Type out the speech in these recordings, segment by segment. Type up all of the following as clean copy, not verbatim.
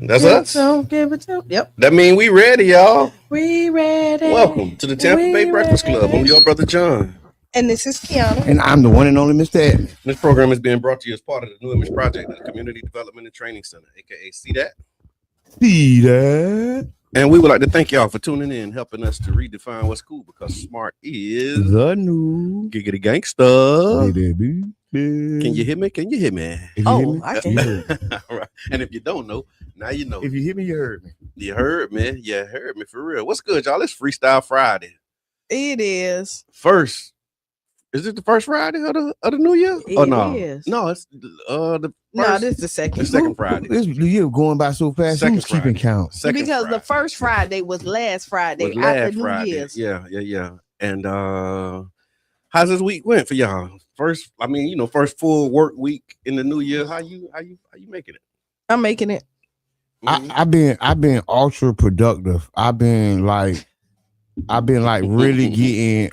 That's us. Give it to. Yep. That mean we ready, y'all. We ready. Welcome to the Tampa Bay Breakfast Club. I'm your brother John. And this is Qiana. And I'm the one and only Mr. Edmond. This program is being brought to you as part of the New Image Project at the Community Development and Training Center, aka See That. See that? And we would like to thank y'all for tuning in, helping us to redefine what's cool, because smart is The new giggity gangsta. baby. Can you hear me? Can you hear me? I can. All right. And if you don't know, now you know. If you hear me, you heard me. You heard me. You heard me for real. What's good, y'all? It's Freestyle Friday. It is. First. Is it the first Friday of the new year? It is. No, it's the first, No, this is the second. the second Friday. This year going by so fast. Second Who's keeping Friday. count? Second Because Friday. the first Friday was last Friday Was after last New Friday. Year's. Yeah. And how's this week went for y'all? First full work week in the new year. How you making it? I'm making it. I've been ultra productive. I've been like really getting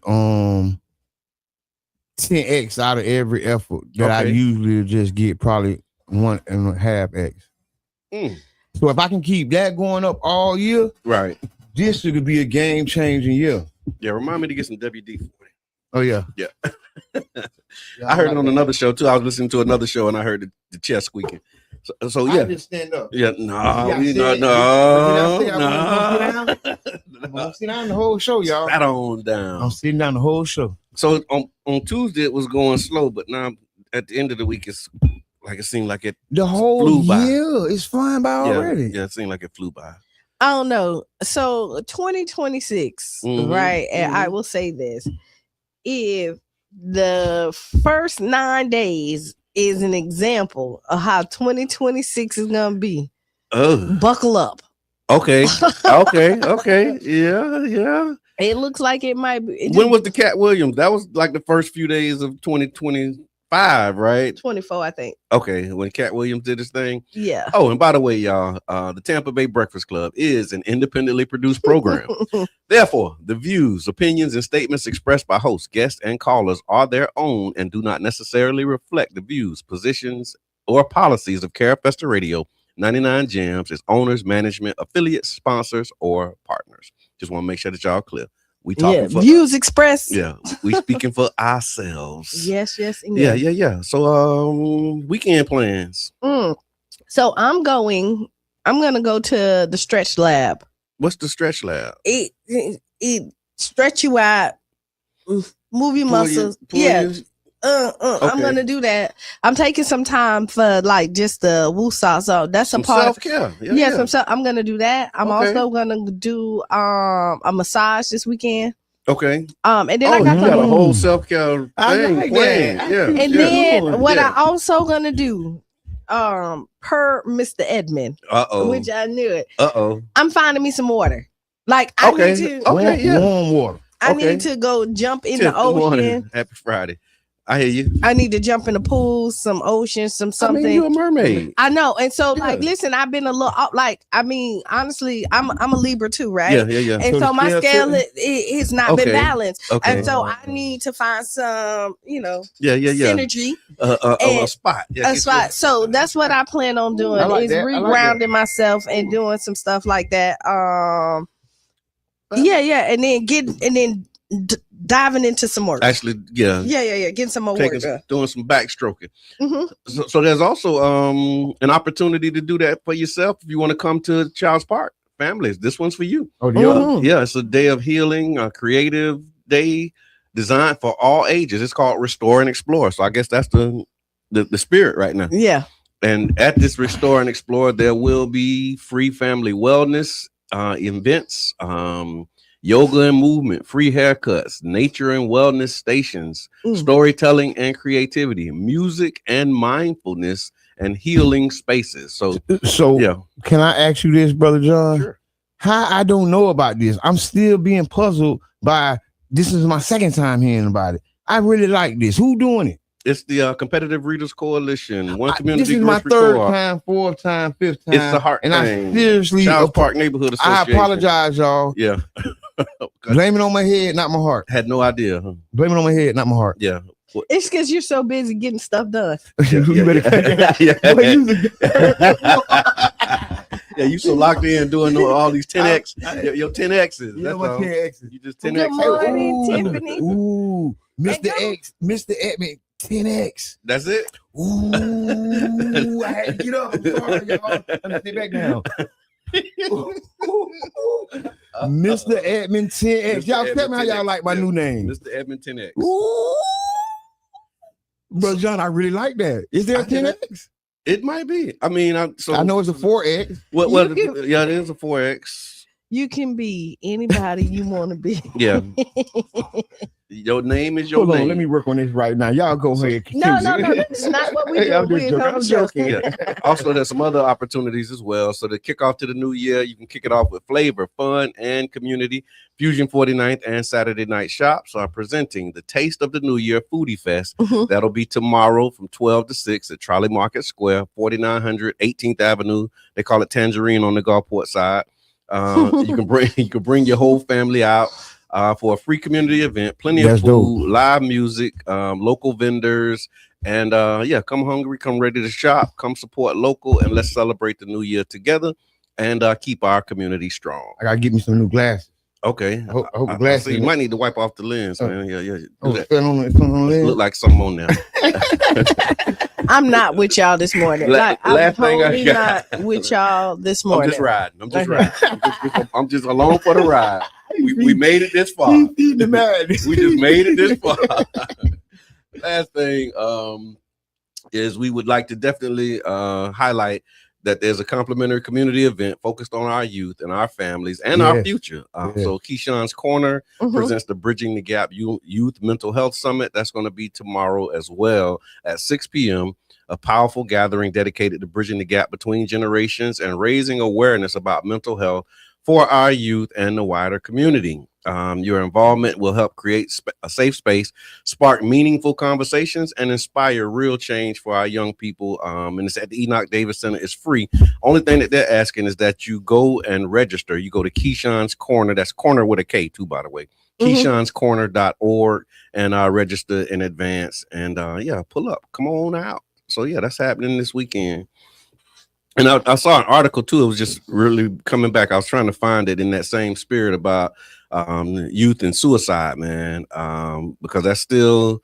10x out of every effort that I Okay. usually just get probably 1.5x. So if I can keep that going up all year, Right. this should be a game changing year. Yeah, remind me to get some WD-40. Oh yeah. Yeah. I heard it on another show too. I was listening to another show and I heard the chest squeaking. So yeah. I just stand up. Yeah, I'm gonna sit down the whole show, y'all. Sat on down. I'm sitting down the whole show. So on Tuesday it was going slow, but now at the end of the week it's like it seemed like it The whole flew by. year is flying by already. Yeah, it seemed like it flew by. I don't know. So 2026, Mhm, right? And mhm. I will say this. If the first 9 days is an example of how 2026 is gonna be, Oh, buckle up. okay. Yeah. It looks like it might be. When was the Cat Williams? That was like the first few days of 2025, right? 24, I think. Okay, when Cat Williams did his thing. Yeah. Oh, and by the way, y'all, the Tampa Bay Breakfast Club is an independently produced program. Therefore, the views, opinions, and statements expressed by hosts, guests, and callers are their own and do not necessarily reflect the views, positions, or policies of Carefesta Radio, 99 Jams, its owners, management, affiliates, sponsors, or partners. Just want to make sure that y'all clear. We talking for views expressed. Yeah, we speaking for ourselves. Yes. And Yeah. So weekend plans. So I'm gonna go to the stretch lab. What's the stretch lab? It stretch you out, move your muscles. I'm Okay. gonna do that. I'm taking some time for like just the woosah. So that's Some a part. self-care. Yeah. I'm gonna do that. I'm Okay. also gonna do a massage this weekend. Okay. And then Oh, I got you got a some. whole self-care I thing like planned. that. Yeah. And yeah. then what Yeah. I also gonna do, per Mr. Edmond, Uh-oh. which I knew it. Uh-oh. I'm finding me some water. Like I Okay. need to. Okay, yeah. Warm water. I Okay. need to go jump in the 10th morning. ocean. Happy Friday. I hear you. I need to jump in the pool, some ocean, some something. I mean, you a mermaid. I know, and so like, Yeah. listen, I've been a little honestly, I'm a Libra too, right? Yeah. And So so the my scale scale tipping? has not Okay. been balanced, Okay. and so I need to find some, Yeah. synergy, A And spot. Yeah, a get spot. So that's what I plan on doing I like is that. I like that. regrounding myself and doing some stuff like that. And then diving into some work. Actually, yeah. Getting some more work done. Doing some backstroking. Mhm. So there's also an opportunity to do that for yourself if you want to come to Child's Park. Families, this one's for you. Oh, yeah. Mhm. Yeah, it's a day of healing, a creative day designed for all ages. It's called Restore and Explore. So I guess that's the spirit right now. Yeah. And at this Restore and Explore, there will be free family wellness events, yoga and movement, free haircuts, nature and wellness stations, storytelling and creativity, music and mindfulness, and healing spaces. So yeah. Can I ask you this, Brother John? Sure. How I don't know about this? I'm still being puzzled by this. Is my second time hearing about it. I really like this. Who doing it? It's the Competitive Readers Coalition. One community. This is my grocery third store. time, fourth time, fifth time. It's the heart and thing. I seriously, Child's Park Neighborhood I Association. apologize, y'all. Yeah. Blame it on my head, not my heart. Had no idea. Huh? Blame it on my head, not my heart. Yeah. It's because you're so busy getting stuff done. You better yeah. Boy, you the- Yeah, you so locked in doing all these 10X, your 10X's. You That's know what all. 10X's? You just Good 10X. morning, Tiffany. Ooh, Mr. go. X, Mr. Edmund, 10X. That's it. Ooh, I had to get up. I'm sorry, y'all. Let me sit back down. Mr. Edmund 10X. Mr. Y'all tell Edmund me how y'all 10X. like my Yeah. new name. Mr. Edmund 10X. Ooh. Bro, John, I really like that. Is there a I can- 10X? It might be. I mean, I know it's a 4X. Well, You yeah, it is a 4X. You can be anybody you want to be. Yeah. Your name is your Hold name. on, let me work on this right now. Y'all go ahead. No, that's not what we do. I'm just joking. I'm joking. Yeah. Also, there's some other opportunities as well. So to kick off to the new year, you can kick it off with flavor, fun, and community. Fusion 49th and Saturday night shops are presenting the Taste of the New Year Foodie Fest. Mhm. That'll be tomorrow from 12 to 6 at Trolley Market Square, 4900 18th Avenue. They call it Tangerine on the Gulfport side. You can bring your whole family out for a free community event. Plenty of That's food, dope. live music, local vendors, and come hungry, come ready to shop, come support local, and let's celebrate the new year together and keep our community strong. I gotta get me some new glasses. Okay, I hope I glasses. see you might need to wipe off the lens, man. Yeah. Do that. It's on the lens. Look like something on there. I'm not with y'all this morning. Last I'm thing I totally got. not with y'all this I'm morning. just riding. I'm just Okay. riding. I'm just along for the ride. We made it this far. He's feeding the man. We just made it this far. Last thing is we would like to definitely highlight that there's a complimentary community event focused on our youth and our families and our future. So Qiana's Corner presents the Bridging the Gap Youth Mental Health Summit. That's going to be tomorrow as well at 6 p.m. A powerful gathering dedicated to bridging the gap between generations and raising awareness about mental health for our youth and the wider community. Your involvement will help create a safe space, spark meaningful conversations, and inspire real change for our young people. And it's at the Enoch Davis Center. It's free. Only thing that they're asking is that you go and register. You go to Qiana's Corner. That's corner with a K too, by the way. Qiana'sCorner.org and register in advance. And pull up. Come on out. So that's happening this weekend. And I saw an article too. It was just really coming back. I was trying to find it in that same spirit about youth and suicide, man, because that's still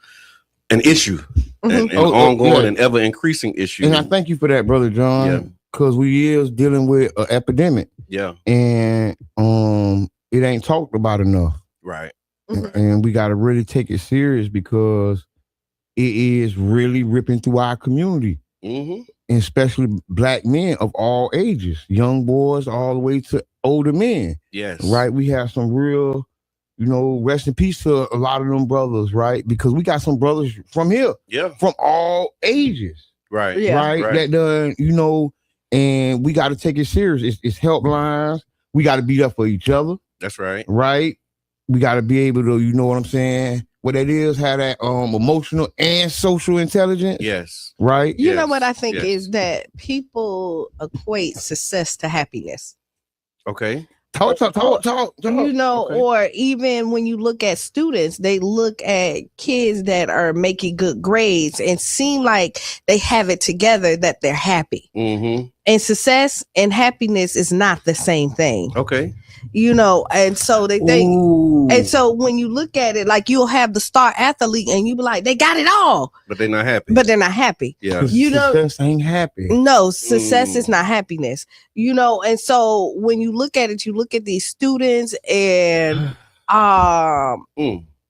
an issue, an ongoing and ever increasing issue. And I thank you for that, Brother John, because we is dealing with an epidemic. Yeah, and it ain't talked about enough, right? And we got to really take it serious because it is really ripping through our community. And especially black men of all ages, young boys all the way to older men. Yes. Right. We have some real, rest in peace to a lot of them brothers, right? Because we got some brothers from here. Yeah. From all ages. Right. Yeah. Right. That done, and we got to take it serious. It's helplines. We got to be there for each other. That's right. Right. We got to be able to, you know what I'm saying? What that is, have that emotional and social intelligence. Yes. Right. You know what I think is that people equate success to happiness. Okay. Talk. Or even when you look at students, they look at kids that are making good grades and seem like they have it together, that they're happy. And success and happiness is not the same thing. Okay. And so they think, and so when you look at it, like you'll have the star athlete and you be like, they got it all, but they're not happy. Yeah. Success ain't happy. No, success is not happiness, and so when you look at it, you look at these students and That's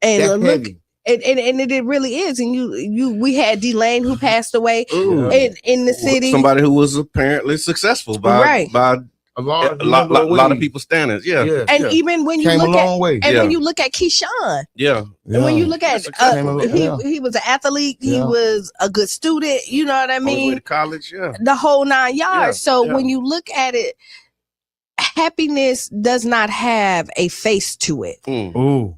heavy. And it really is. And we had D-Lane who passed away in the city. Somebody who was apparently successful by a lot of people's standards. Yeah. And even when you came look a long way. when you look at Keyshawn, and when you look at he was an athlete, he was a good student, you know what I mean? Went to college, the whole 9 yards. So when you look at it, happiness does not have a face to it. Ooh.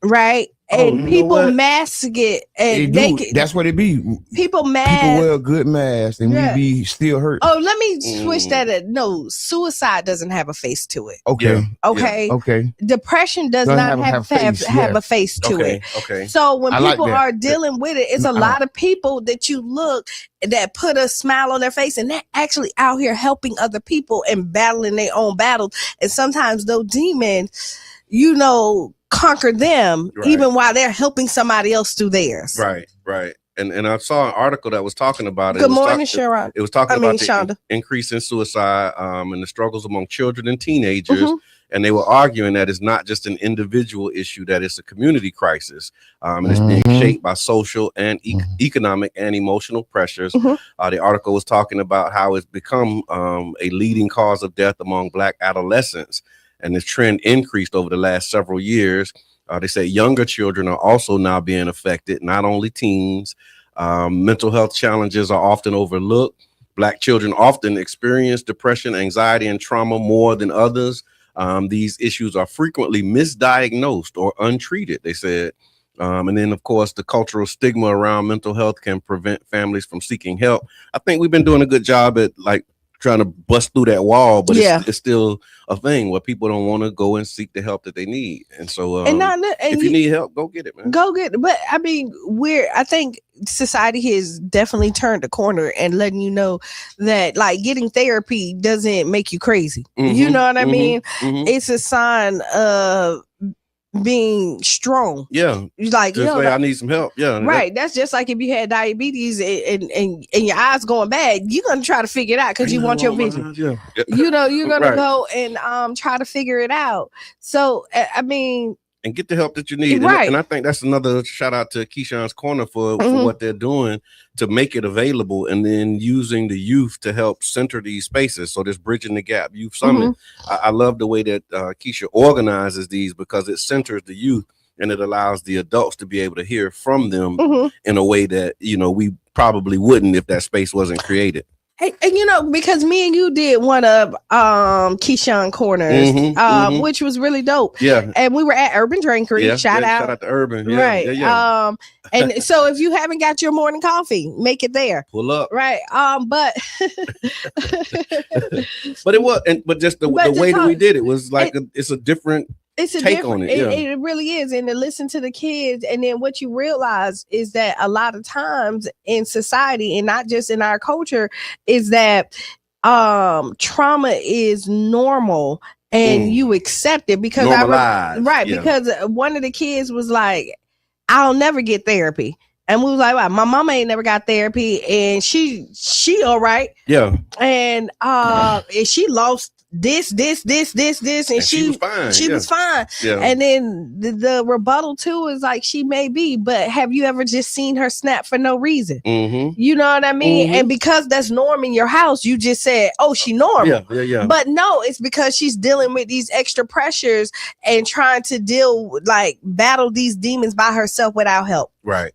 Right? and people mask it, and that's what it be. People wear a good mask, and we be still hurt. Oh, let me switch that. No, suicide doesn't have a face to it. Okay. Okay. Depression does not have a face to it. Okay. So when people are dealing with it, it's a lot of people that you look that put a smile on their face, and they're actually out here helping other people and battling their own battles. And sometimes those demons, conquer them even while they're helping somebody else through theirs. Right. And I saw an article that was talking about it. Good morning, Sharon. It was talking about the increase in suicide and the struggles among children and teenagers. Mm-hmm. And they were arguing that it's not just an individual issue, that it's a community crisis. And it's being shaped by social and economic and emotional pressures. Mm-hmm. The article was talking about how it's become a leading cause of death among Black adolescents. And this trend increased over the last several years. They say younger children are also now being affected, not only teens. Mental health challenges are often overlooked. Black children often experience depression, anxiety, and trauma more than others. These issues are frequently misdiagnosed or untreated, they said. And then, of course, the cultural stigma around mental health can prevent families from seeking help. I think we've been doing a good job at trying to bust through that wall, but it's still a thing where people don't want to go and seek the help that they need. And so if you need help, go get it, man. Go get it. But I mean, I think society has definitely turned a corner and letting you know that getting therapy doesn't make you crazy. Mm-hmm, you know what I mean? Mm-hmm. It's a sign of being strong. Yeah. I need some help. Yeah. Right. That's just like if you had diabetes and your eyes going bad, you're gonna try to figure it out because you want your vision. Yeah. You're gonna go and try to figure it out. So I mean, and get the help that you need. Right. And I think that's another shout out to Qiana's Corner for what they're doing to make it available, and then using the youth to help center these spaces. So this Bridging the Gap Youth Summit, I love the way that Qiana organizes these, because it centers the youth and it allows the adults to be able to hear from them in a way that, we probably wouldn't if that space wasn't created. And because me and you did one of Qiana Corners, which was really dope. Yeah. And we were at Urban Drinkery. Shout out to Urban. Yeah, right. Yeah. And so if you haven't got your morning coffee, make it there. Pull up. Right. But but just the way that we did it was it's a different take on it. It really is. And to listen to the kids, and then what you realize is that a lot of times in society, and not just in our culture, is that trauma is normal and you accept it because because one of the kids was like, I'll never get therapy. And we was like, wow, my mama ain't never got therapy, and she all right. Yeah. And she lost this, and she was fine. She was fine. Yeah. And then the rebuttal too is she may be, but have you ever just seen her snap for no reason? Mm-hmm. You know what I mean? Mm-hmm. And because that's norm in your house, you just said, oh, she normal. Yeah. But no, it's because she's dealing with these extra pressures and trying to battle these demons by herself without help. Right.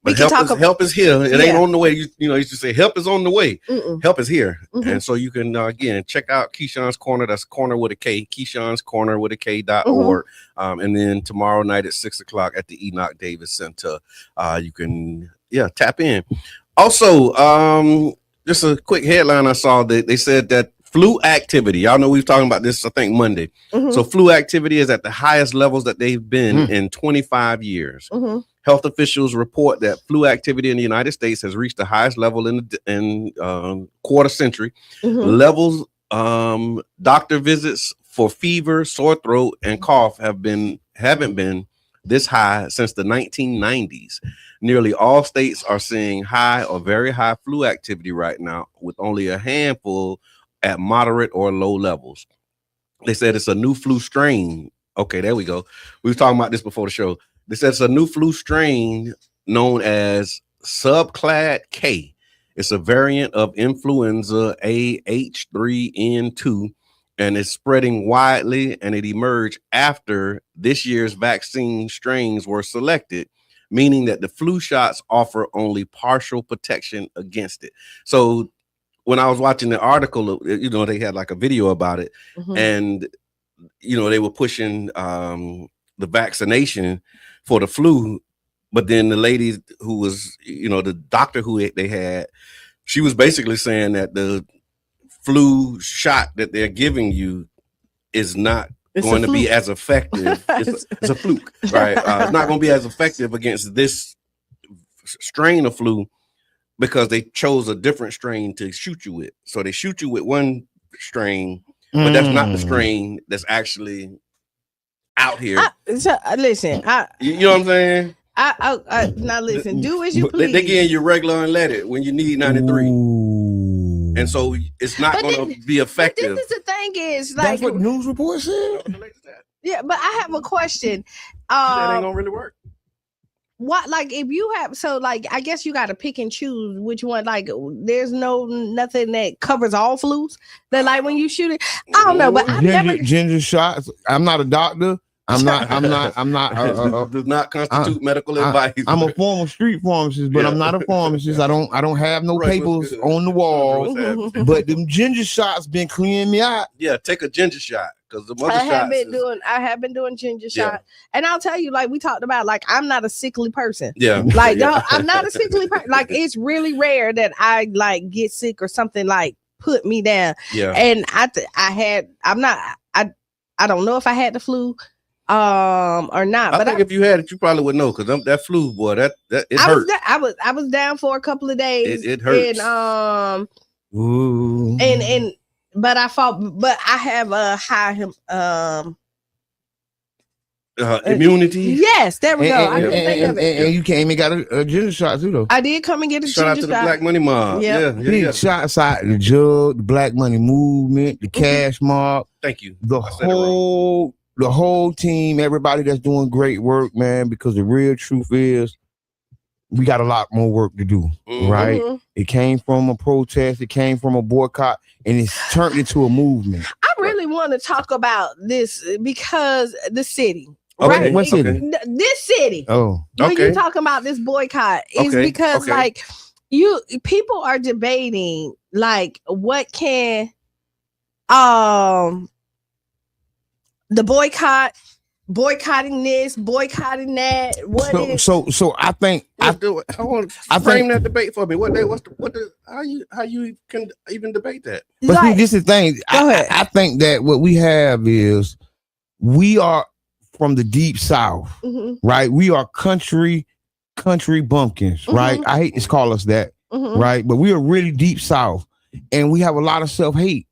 But help is here. It ain't on the way. You used to say help is on the way. Help is here. Mm-hmm. And so you can, again, check out Qiana's Corner. That's Corner with a K, Qiana's Corner with a K.org. And then tomorrow night at 6:00 at the Enoch Davis Center, you can, tap in. Also, just a quick headline I saw that they said that flu activity, y'all know we've talking about this, I think, Monday. Mm-hmm. So flu activity is at the highest levels that they've been in 25 years. Mm-hmm. Health officials report that flu activity in the United States has reached the highest level in quarter century. Mm-hmm. Levels, doctor visits for fever, sore throat, and cough haven't been this high since the 1990s. Nearly all states are seeing high or very high flu activity right now, with only a handful at moderate or low levels. They said it's a new flu strain. Okay, there we go. We were talking about this before the show. They said it's a new flu strain known as subclad K. It's a variant of influenza AH3N2, and it's spreading widely, and it emerged after this year's vaccine strains were selected, meaning that the flu shots offer only partial protection against it. So when I was watching the article, they had a video about it, and they were pushing the the vaccination for the flu. But then the lady who was, the doctor who they had, she was basically saying that the flu shot that they're giving you is not going to be as effective. It's a fluke, right? It's not going to be as effective against this strain of flu because they chose a different strain to shoot you with. So they shoot you with one strain, but that's not the strain that's actually out here. Listen, you know what I'm saying? Now listen, do as you please. They getting you regular unleaded when you need 93. Ooh. And so it's not going to be effective. This is the thing is that's what news report said. Yeah, but I have a question. That ain't gonna really work. What, like, if you have, so like, I guess you got to pick and choose which one. Like, there's nothing that covers all flus. That like when you shoot it, I don't know, but I've never ginger shots. I'm not a doctor. I'm not. Does not constitute medical advice. I'm a former street pharmacist, but I'm not a pharmacist. I don't have no papers on the wall. But them ginger shots been clearing me out. Yeah, take a ginger shot because the I have been doing ginger shot, and I'll tell you, like we talked about, like I'm not a sickly person. Yeah, like I'm not a sickly person. Like it's really rare that I like get sick or something like put me down. Yeah, and I don't know if I had the flu. Or not. I think if you had it, you probably would know because that flu, boy, that it hurt. I was down for a couple of days. It hurts. And but I fought. But I have a high immunity. Yes, there we go. And you came and got a ginger shot too, though. I did come and get a shout out to the Black Money Mob. Yeah. Shots out the Jug, the Black Money Movement, the Cash Mob. Thank you. The whole team, everybody that's doing great work, man, because the real truth is we got a lot more work to do, right? It came from a protest, it came from a boycott, and it's turned into a movement. I really want to talk about this because the city, okay. Right? What city? This city. Oh, when you talking about this boycott is because like people are debating like what can the boycotting this, boycotting that. So I think I want to frame that debate for me. How you can even debate that? But see, this is the thing. I think that what we have is we are from the deep South, right? We are country bumpkins, right? I hate to call us that, right? But we are really deep South, and we have a lot of self-hate.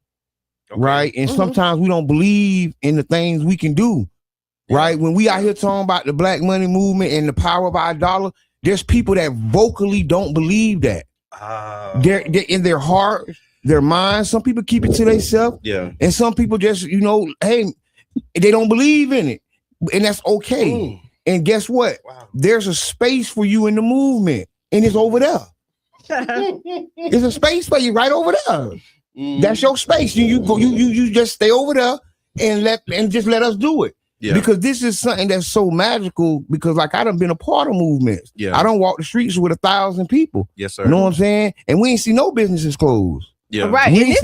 Right. And sometimes we don't believe in the things we can do. Right. When we out here talking about the Black Money Movement and the power of our dollar, there's people that vocally don't believe that. They're in their heart, their mind. Some people keep it to themselves. Yeah. And some people just, hey, they don't believe in it. And that's okay. And guess what? Wow. There's a space for you in the movement. And it's over there. There's a space for you right over there. That's your space. You just stay over there and just let us do it. Yeah. Because this is something that's so magical. Because like I done been a part of movements. Yeah. I don't walk the streets with 1,000 people. Yes, sir. You know what I'm saying? And we ain't see no businesses closed. Yeah. Right. We ain't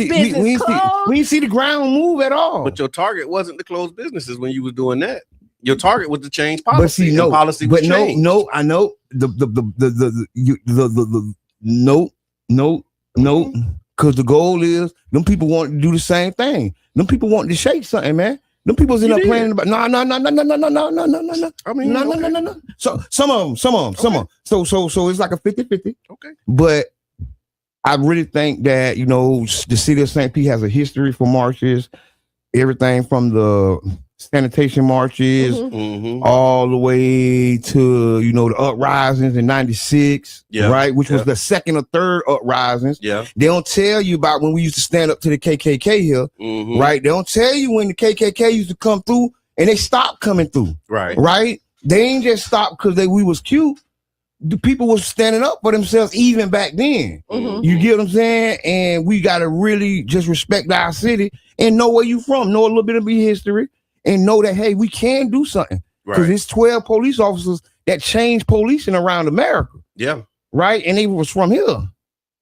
see the ground move at all. But your target wasn't to close businesses when you was doing that. Your target was to change policy. But see, no, policy was changed. No, I know no. Because the goal is, them people want to do the same thing. Them people want to shake something, man. Them people's end up playing about no. I mean, no. So some of them. So it's like a 50-50. Okay. But I really think that, the city of St. Pete has a history for marches, everything from the sanitation marches all the way to the uprisings in 96, right, which was the second or third uprisings. They don't tell you about when we used to stand up to the KKK here, right? They don't tell you when the KKK used to come through and they stopped coming through, right? They ain't just stopped because we was cute. The people was standing up for themselves even back then. You get what I'm saying? And we gotta really just respect our city and know where you from, know a little bit of your history, and know that, hey, we can do something. Because it's 12 police officers that changed policing around America. Yeah. Right? And they was from here.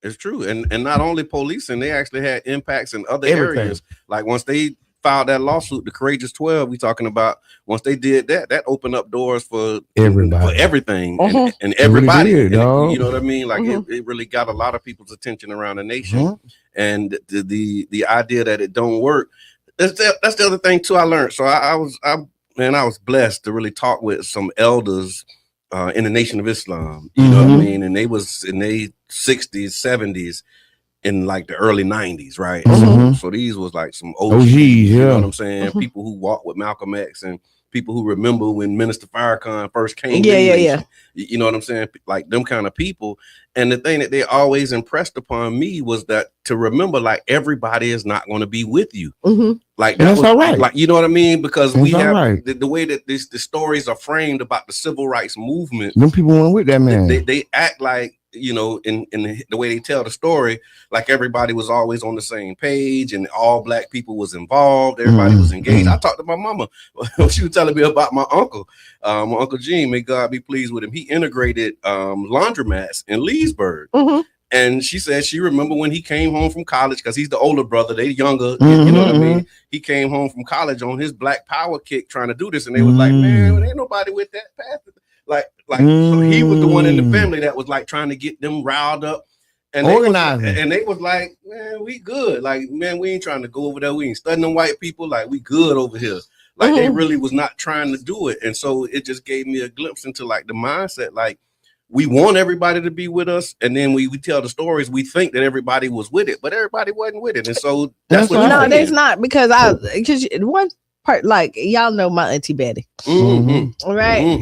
It's true. And not only policing, they actually had impacts in other areas. Like once they filed that lawsuit, the Courageous 12, we talking about, once they did that, that opened up doors for everybody, for everything, and Really everybody. did, and you know what I mean? Like it really got a lot of people's attention around the nation, and the idea that it don't work. That's the other thing too. I learned. So I was blessed to really talk with some elders in the Nation of Islam. You know what I mean? And they was in their 60s, 70s. In like the early 90s, right? So these was like some OGs, you know what I'm saying? People who walked with Malcolm X and people who remember when Minister Farrakhan first came. You know what I'm saying? Like them kind of people. And the thing that they always impressed upon me was that to remember, like, everybody is not going to be with you. Like that's all right. Like, you know what I mean? Because that's we have the way that the stories are framed about the civil rights movement. Them people weren't with that man. They act like, you know, in the way they tell the story, like everybody was always on the same page and all black people was involved. Everybody was engaged. I talked to my mama. She was telling me about my uncle Gene, may God be pleased with him. He integrated laundromats in Leesburg. And she said she remember when he came home from college, because he's the older brother, they younger, you know what I mean? He came home from college on his Black Power kick trying to do this, and they was like, man, ain't nobody with that path. So he was the one in the family that was like trying to get them riled up and organizing. And they was like, man, we good. Like, man, we ain't trying to go over there. We ain't studying them white people. Like, we good over here. Like, they really was not trying to do it. And so it just gave me a glimpse into like the mindset. Like, we want everybody to be with us, and then we tell the stories. We think that everybody was with it, but everybody wasn't with it. And so that's what. No, there's not, because one part, like, y'all know my Auntie Betty, right?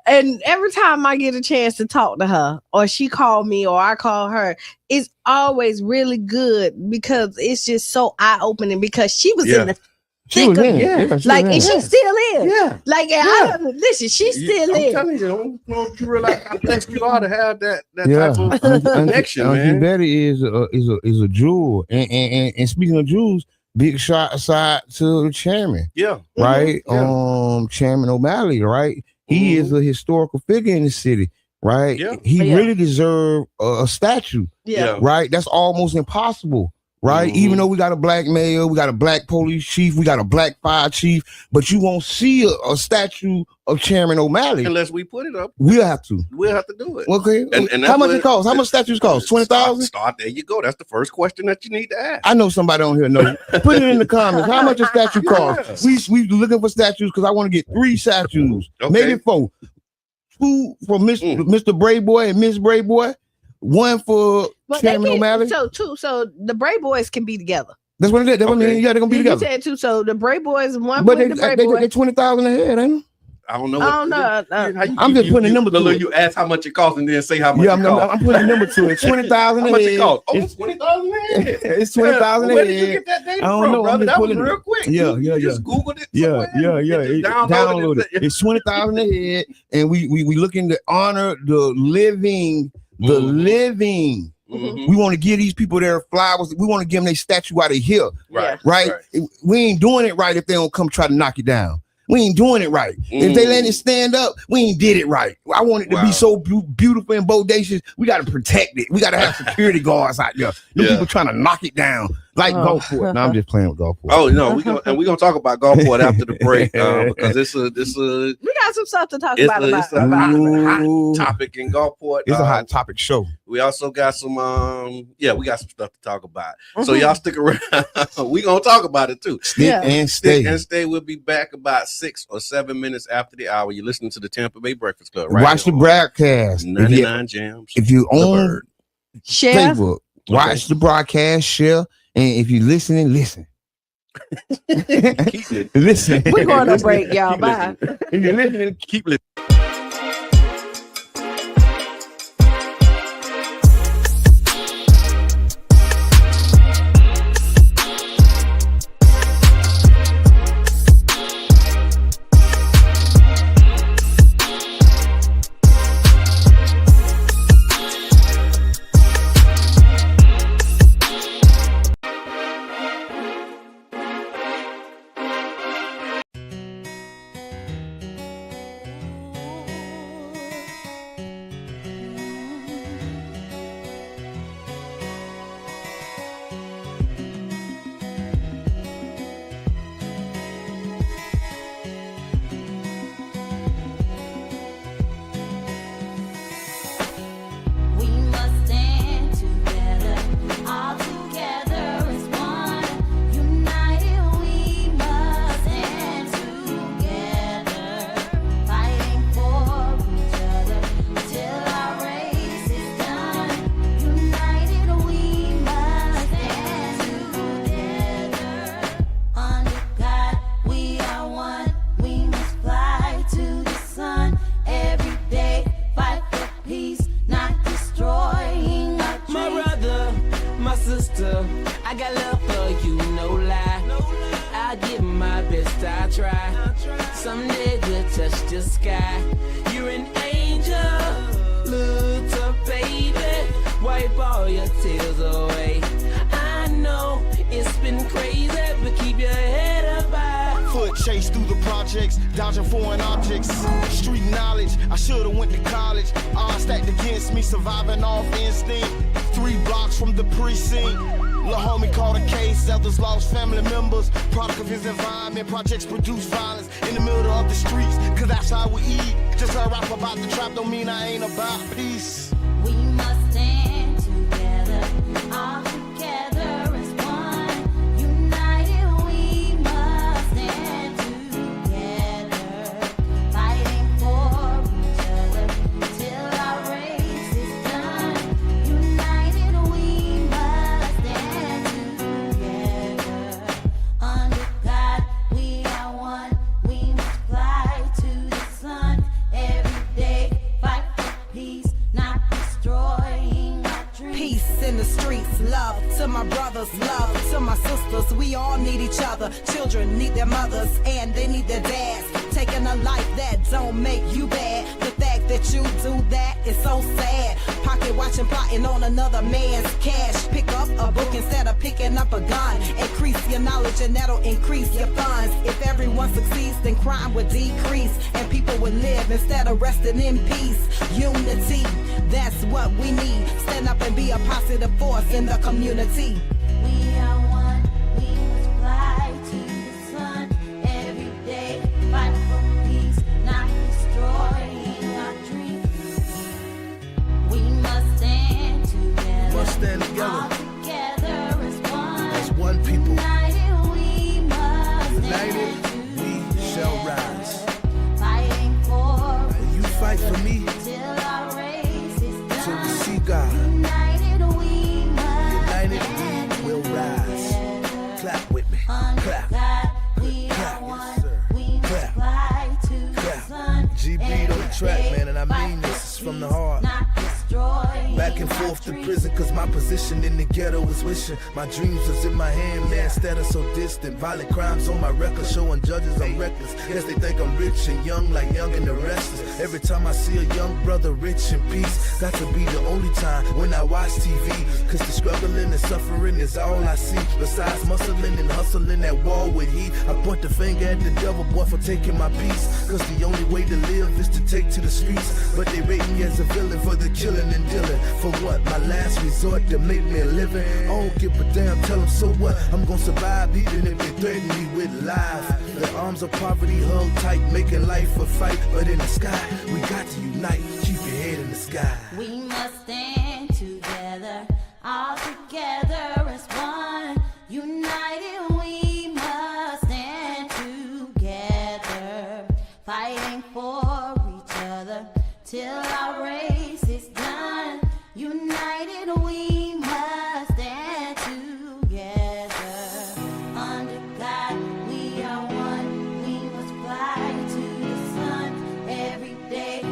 And every time I get a chance to talk to her, or she called me, or I call her, it's always really good, because it's just so eye opening. Because she was in the thick of it, like, and she still is. Like, listen, she still is. I'm telling you, don't you realize how blessed you are to have that type of connection, man? Auntie Betty is a jewel, and speaking of jewels, big shot aside to the chairman, right? Chairman O'Malley, right? He is a historical figure in the city, right? He really deserved a statue, right? That's almost impossible. Right, even though we got a black mayor, we got a black police chief, we got a black fire chief, but you won't see a statue of Chairman O'Malley unless we put it up. We'll have to do it. Okay, and how much it costs? How much statues cost? 20,000. Start there. You go. That's the first question that you need to ask. I know somebody on here knows. Put it in the comments. How much a statue costs? We looking for statues because I want to get 3 statues, maybe 4. 2 for Mr. Brayboy and Miss Brayboy. 1 for Chairman O'Malley. So the Bray Boys can be together. That's what it is. That's what I mean. Yeah, they're gonna be together. You said 2. So the Bray Boys, one. But they 20,000 ahead, ain't they? I don't know. I'm just putting a number to it. You ask how much it costs and then say how much. I'm putting a number to it. 20,000 ahead. How much it costs? Oh, it's 20,000 ahead. It's 20,000 ahead. Where did you get that data from, brother? That was real quick. Yeah. Just Googled it. Downloaded it. It's 20,000 ahead, and we looking to honor the living. We want to give these people their flowers. We want to give them their statue while they're here. Right. We ain't doing it right if they don't come try to knock it down. We ain't doing it right. If they let it stand up, we ain't did it right. I want it to be so beautiful and bodacious. We got to protect it. We got to have security guards out there. People trying to knock it down. Like Gulfport. No, I'm just playing with Gulfport. Oh no, we're gonna talk about Gulfport after the break because we got some stuff to talk about. It's a hot topic in Gulfport. It's a hot topic show. We also got some we got some stuff to talk about. So y'all stick around. We gonna talk about it too. Stick and stay. We'll be back about 6 or 7 minutes after the hour. You're listening to the Tampa Bay Breakfast Club. Right? Watch the broadcast. 99 Jams. If you own share, Facebook, watch the broadcast, share. And if you're listening, listen. Listen. We're going to break, y'all. Bye. If you're listening, keep listening. wipe all your tears away. I know it's been crazy, but keep your head up high. Foot chase through the projects, dodging foreign objects. Street knowledge, I should've went to college. Odds stacked against me, surviving off instinct. 3 blocks from the precinct. Lil' homie caught a case, others lost family members. Product of his environment, projects produce violence in the middle of the streets, cause that's how we eat. Just a rap about the trap don't mean I ain't about peace. We must stand together, all together as one. United we must stand together, fighting for each other till our race is done. United we must stand together, under God we are one. We must fly to the sun every day, fight for peace, not destroying our dreams. Peace in the streets, love to my brothers, love to my sisters. We all need each other. Children need their mothers and they need their dads. Taking a life that don't make you bad. The fact that you do that is so sad. Pocket watching, plotting on another man's cash. Pick up a book instead of picking up a gun. Increase your knowledge and that'll increase your funds. If everyone succeeds, then crime would decrease and people would live instead of resting in peace. Unity, that's what we need. Stand up and be a positive force in the community. We are one, we must fly to the sun every day, fight for peace, not destroying our dreams. We must stand together, Must stand together. all together as one. As one people. United we must United stand we shall rise. fighting for Will you fight for me till our race is done. till we see God? United we must United stand we will rise. Clap with me. under Clap. God, we Clap, are yes, one. sir. We must Clap. fly to the Clap. sun. GB on the track, Every man, and I day, mean this, it's fight from the for heart. peace, not destroying Back and our forth to dreams. prison, cause my position in the ghetto is wishing. My dreams was in my hand, man, instead of so distant. Violent crimes on my record, showing judges I'm reckless. Guess they think I'm rich and young, like Young and the Restless. Every time I see a young brother rich in peace, got to be the only time when I watch TV. Cause the struggling and suffering is all I see. Besides muscling and hustling at war with heat, I point the finger at the devil, boy, for taking my peace. Cause the only way to live is to take to the streets. But they rate me as a villain for the killing and dealing. For what? My last resort to make me a living. I don't give a damn, tell them so what? I'm gonna survive even if they threaten me with life. The arms of poverty hung tight, making life a fight. But in the sky, we got to unite. Keep your head in the sky. We must stand together, all together as one. United we must stand together, fighting for each other till our race is done. United we must stand together, under God we are one. We must fly to the sun every day.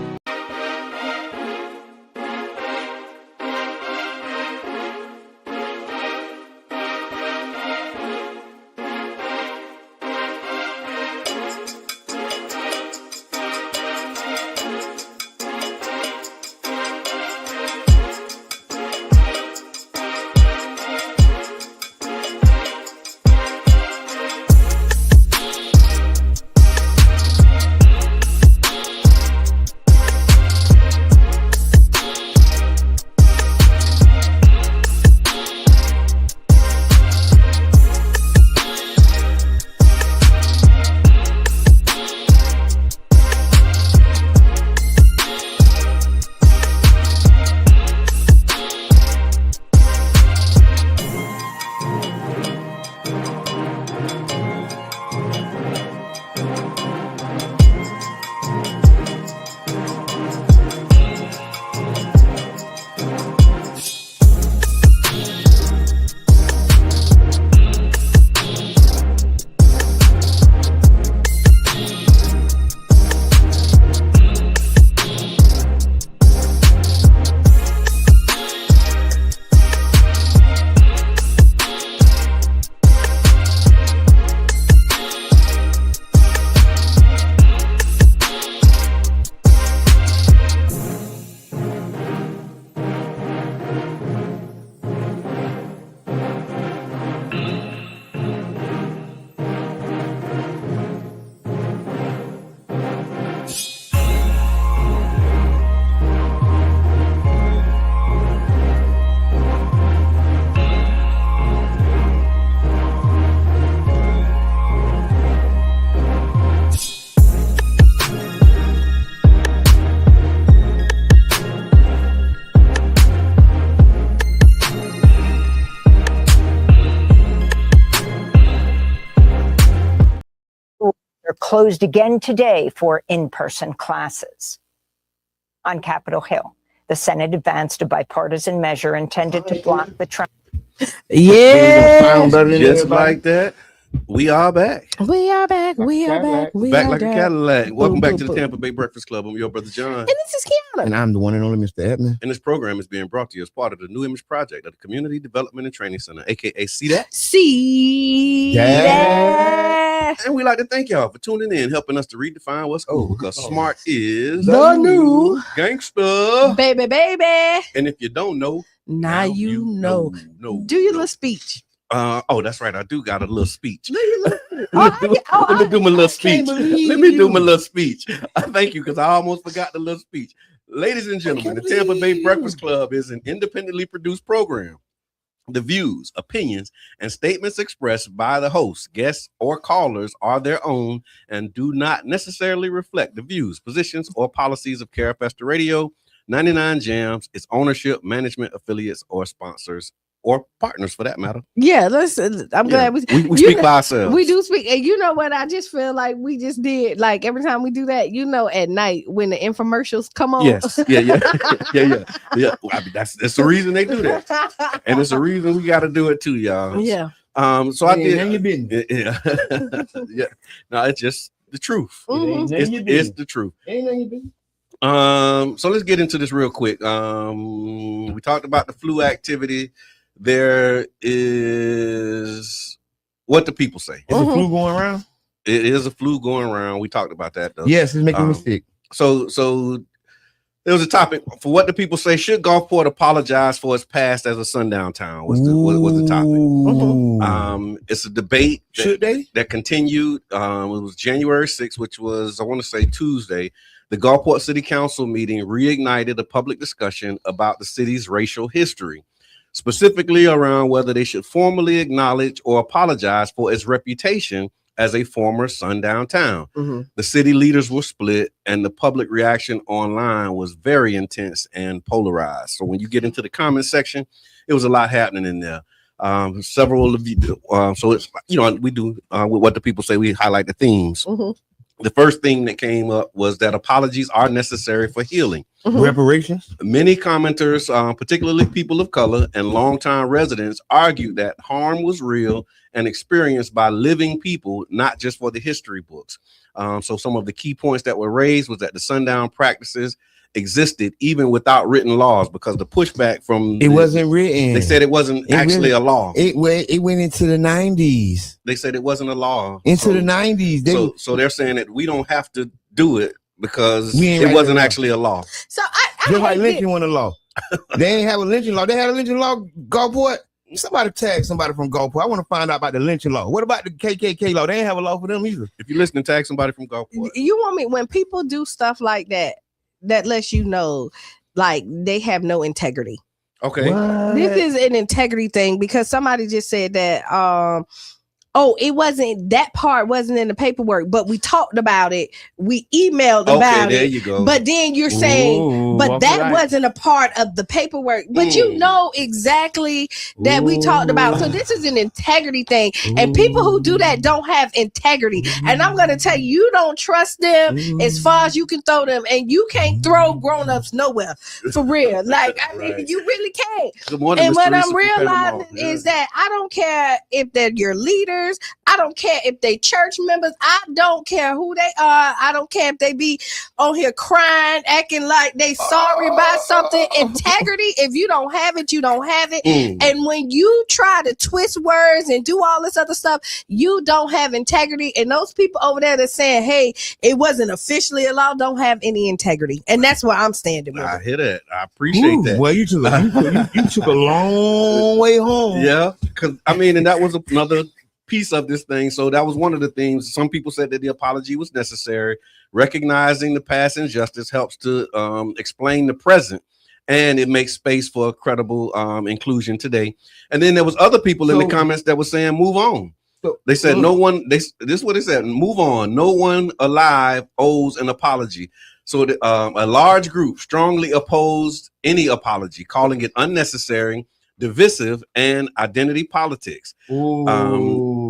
closed again today for in-person classes. On Capitol Hill, the Senate advanced a bipartisan measure intended to block the Trump. Yeah. Just like that, we are back. We are back. We are back. We Back are like a back. Cadillac. Welcome back to the boom. Tampa Bay Breakfast Club. I'm your brother John. And this is Qiana. And I'm the one and only Mr. Edmund. And this program is being brought to you as part of the New Image Project of the Community Development and Training Center, aka See That. See that. And we like to thank y'all for tuning in, helping us to redefine what's cool. Because smart is The new gangster. baby. And if you don't know, Now you know. Do your little speech. Oh, that's right. I do got a little speech. Let Let me do my little speech. believe Let me do you. my little speech. Thank you, because I almost forgot the little speech. Ladies and gentlemen, the Tampa Bay Breakfast Club is an independently produced program. The views, opinions, and statements expressed by the hosts, guests, or callers are their own and do not necessarily reflect the views, positions, or policies of Carafesta Radio, 99 Jams, its ownership, management, affiliates, or sponsors, or partners for that matter. Yeah, I'm glad we speak by ourselves. We do speak. And you know what? I just feel like we just did, like every time we do that, at night when the infomercials come on. Yes. Yeah. Well, I mean, that's the reason they do that. And it's a reason we got to do it too, y'all. Yeah. So I did. None your business. Yeah. No, it's just the truth. Mhm. It's the truth. Ain't none your business. So let's get into this real quick. We talked about the flu activity. There is what the people say. Is the flu going around? It is a flu going around. We talked about that though. Yes, it's making me sick. So there was a topic for what the people say. Should Gulfport apologize for its past as a sundown town? Was the topic. It's a debate. Should they? That continued. It was January 6th, which was, I want to say, Tuesday. The Gulfport City Council meeting reignited a public discussion about the city's racial history, specifically around whether they should formally acknowledge or apologize for its reputation as a former sundown town. The city leaders were split, and the public reaction online was very intense and polarized. So when you get into the comment section, it was a lot happening in there. Several of you, so it's, we do with what the people say, we highlight the themes. The first thing that came up was that apologies are necessary for healing. Reparations. Many commenters, particularly people of color and longtime residents, argued that harm was real and experienced by living people, not just for the history books. So some of the key points that were raised was that the sundown practices existed even without written laws, because the pushback from wasn't written. They said it wasn't actually a law. It went into the 90s. They said it wasn't a law. Into the 90s. So they're saying that we don't have to do it because We ain't it write wasn't the law. actually a law. So I Just like lynching wasn't a law. They ain't have a lynching law. They had a lynching law. Gulfport. Somebody tag somebody from Gulfport. I want to find out about the lynching law. What about the KKK law? They ain't have a law for them either. If you're listening, tag somebody from Gulfport. You want me, when people do stuff like that, that lets you know, like, they have no integrity. Okay. This is an integrity thing, because somebody just said that it wasn't, that part wasn't in the paperwork, but we talked about it, we emailed about there it. you go. But then you're saying, but that wasn't a part of the paperwork. But you know exactly that we talked about. So this is an integrity thing. And people who do that don't have integrity. And I'm going to tell you, you don't trust them as far as you can throw them. And you can't throw grown-ups nowhere. For real. Like, I mean, you really can't. Good morning, And Mr. what Reese I'm from Panama. realizing is that I don't care if they're your leaders. I don't care if they church members. I don't care who they are. I don't care if they be on here crying, acting like they sorry about something. Integrity, if you don't have it, you don't have it. And when you try to twist words and do all this other stuff, you don't have integrity. And those people over there that's saying, hey, it wasn't officially a law, don't have any integrity. And that's where I'm standing with. I hear that. I appreciate that. Well, you took a long way home. Yeah, because I mean, and that was another piece of this thing. So that was one of the things. Some people said that the apology was necessary. Recognizing the past injustice helps to explain the present, and it makes space for credible inclusion today. And then there was other people in the comments that were saying, move on. They said no one, this is what they said, move on. No one alive owes an apology. So a large group strongly opposed any apology, calling it unnecessary, divisive, and identity politics.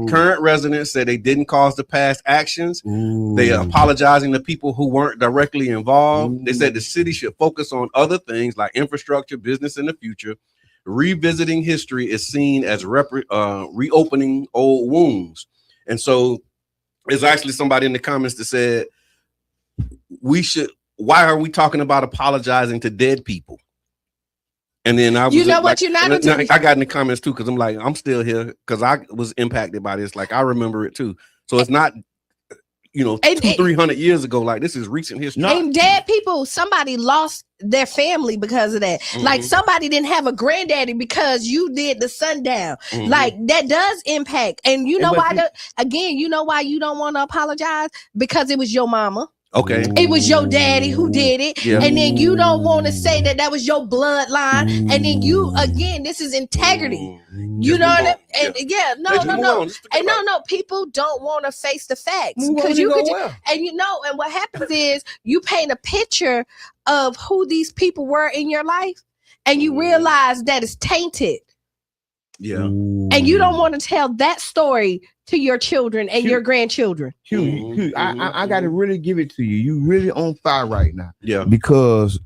Current residents said they didn't cause the past actions. Ooh. They are apologizing to people who weren't directly involved. They said the city should focus on other things like infrastructure, business in the future. Revisiting history is seen as reopening old wounds. And so there's actually somebody in the comments that said, why are we talking about apologizing to dead people? And then I was, you know like, what, you're not gonna I got in the comments too, because I'm like, I'm still here because I was impacted by this. Like, I remember it too. So it's not, 300 years ago. Like, this is recent history. And dead people, somebody lost their family because of that. Like, somebody didn't have a granddaddy because you did the sundown. Like, that does impact. And you know why? You know why you don't want to apologize? Because it was your mama. Okay. It was your daddy who did it. Yeah. And then you don't want to say that was your bloodline. And then you, again, this is integrity. You know what I mean? And no. People don't want to face the facts. Because you could, and what happens is you paint a picture of who these people were in your life and you realize that it's tainted. Yeah. And you don't want to tell that story to your children and your grandchildren. Hugh, I got to really give it to you. You really on fire right now. Yeah. Because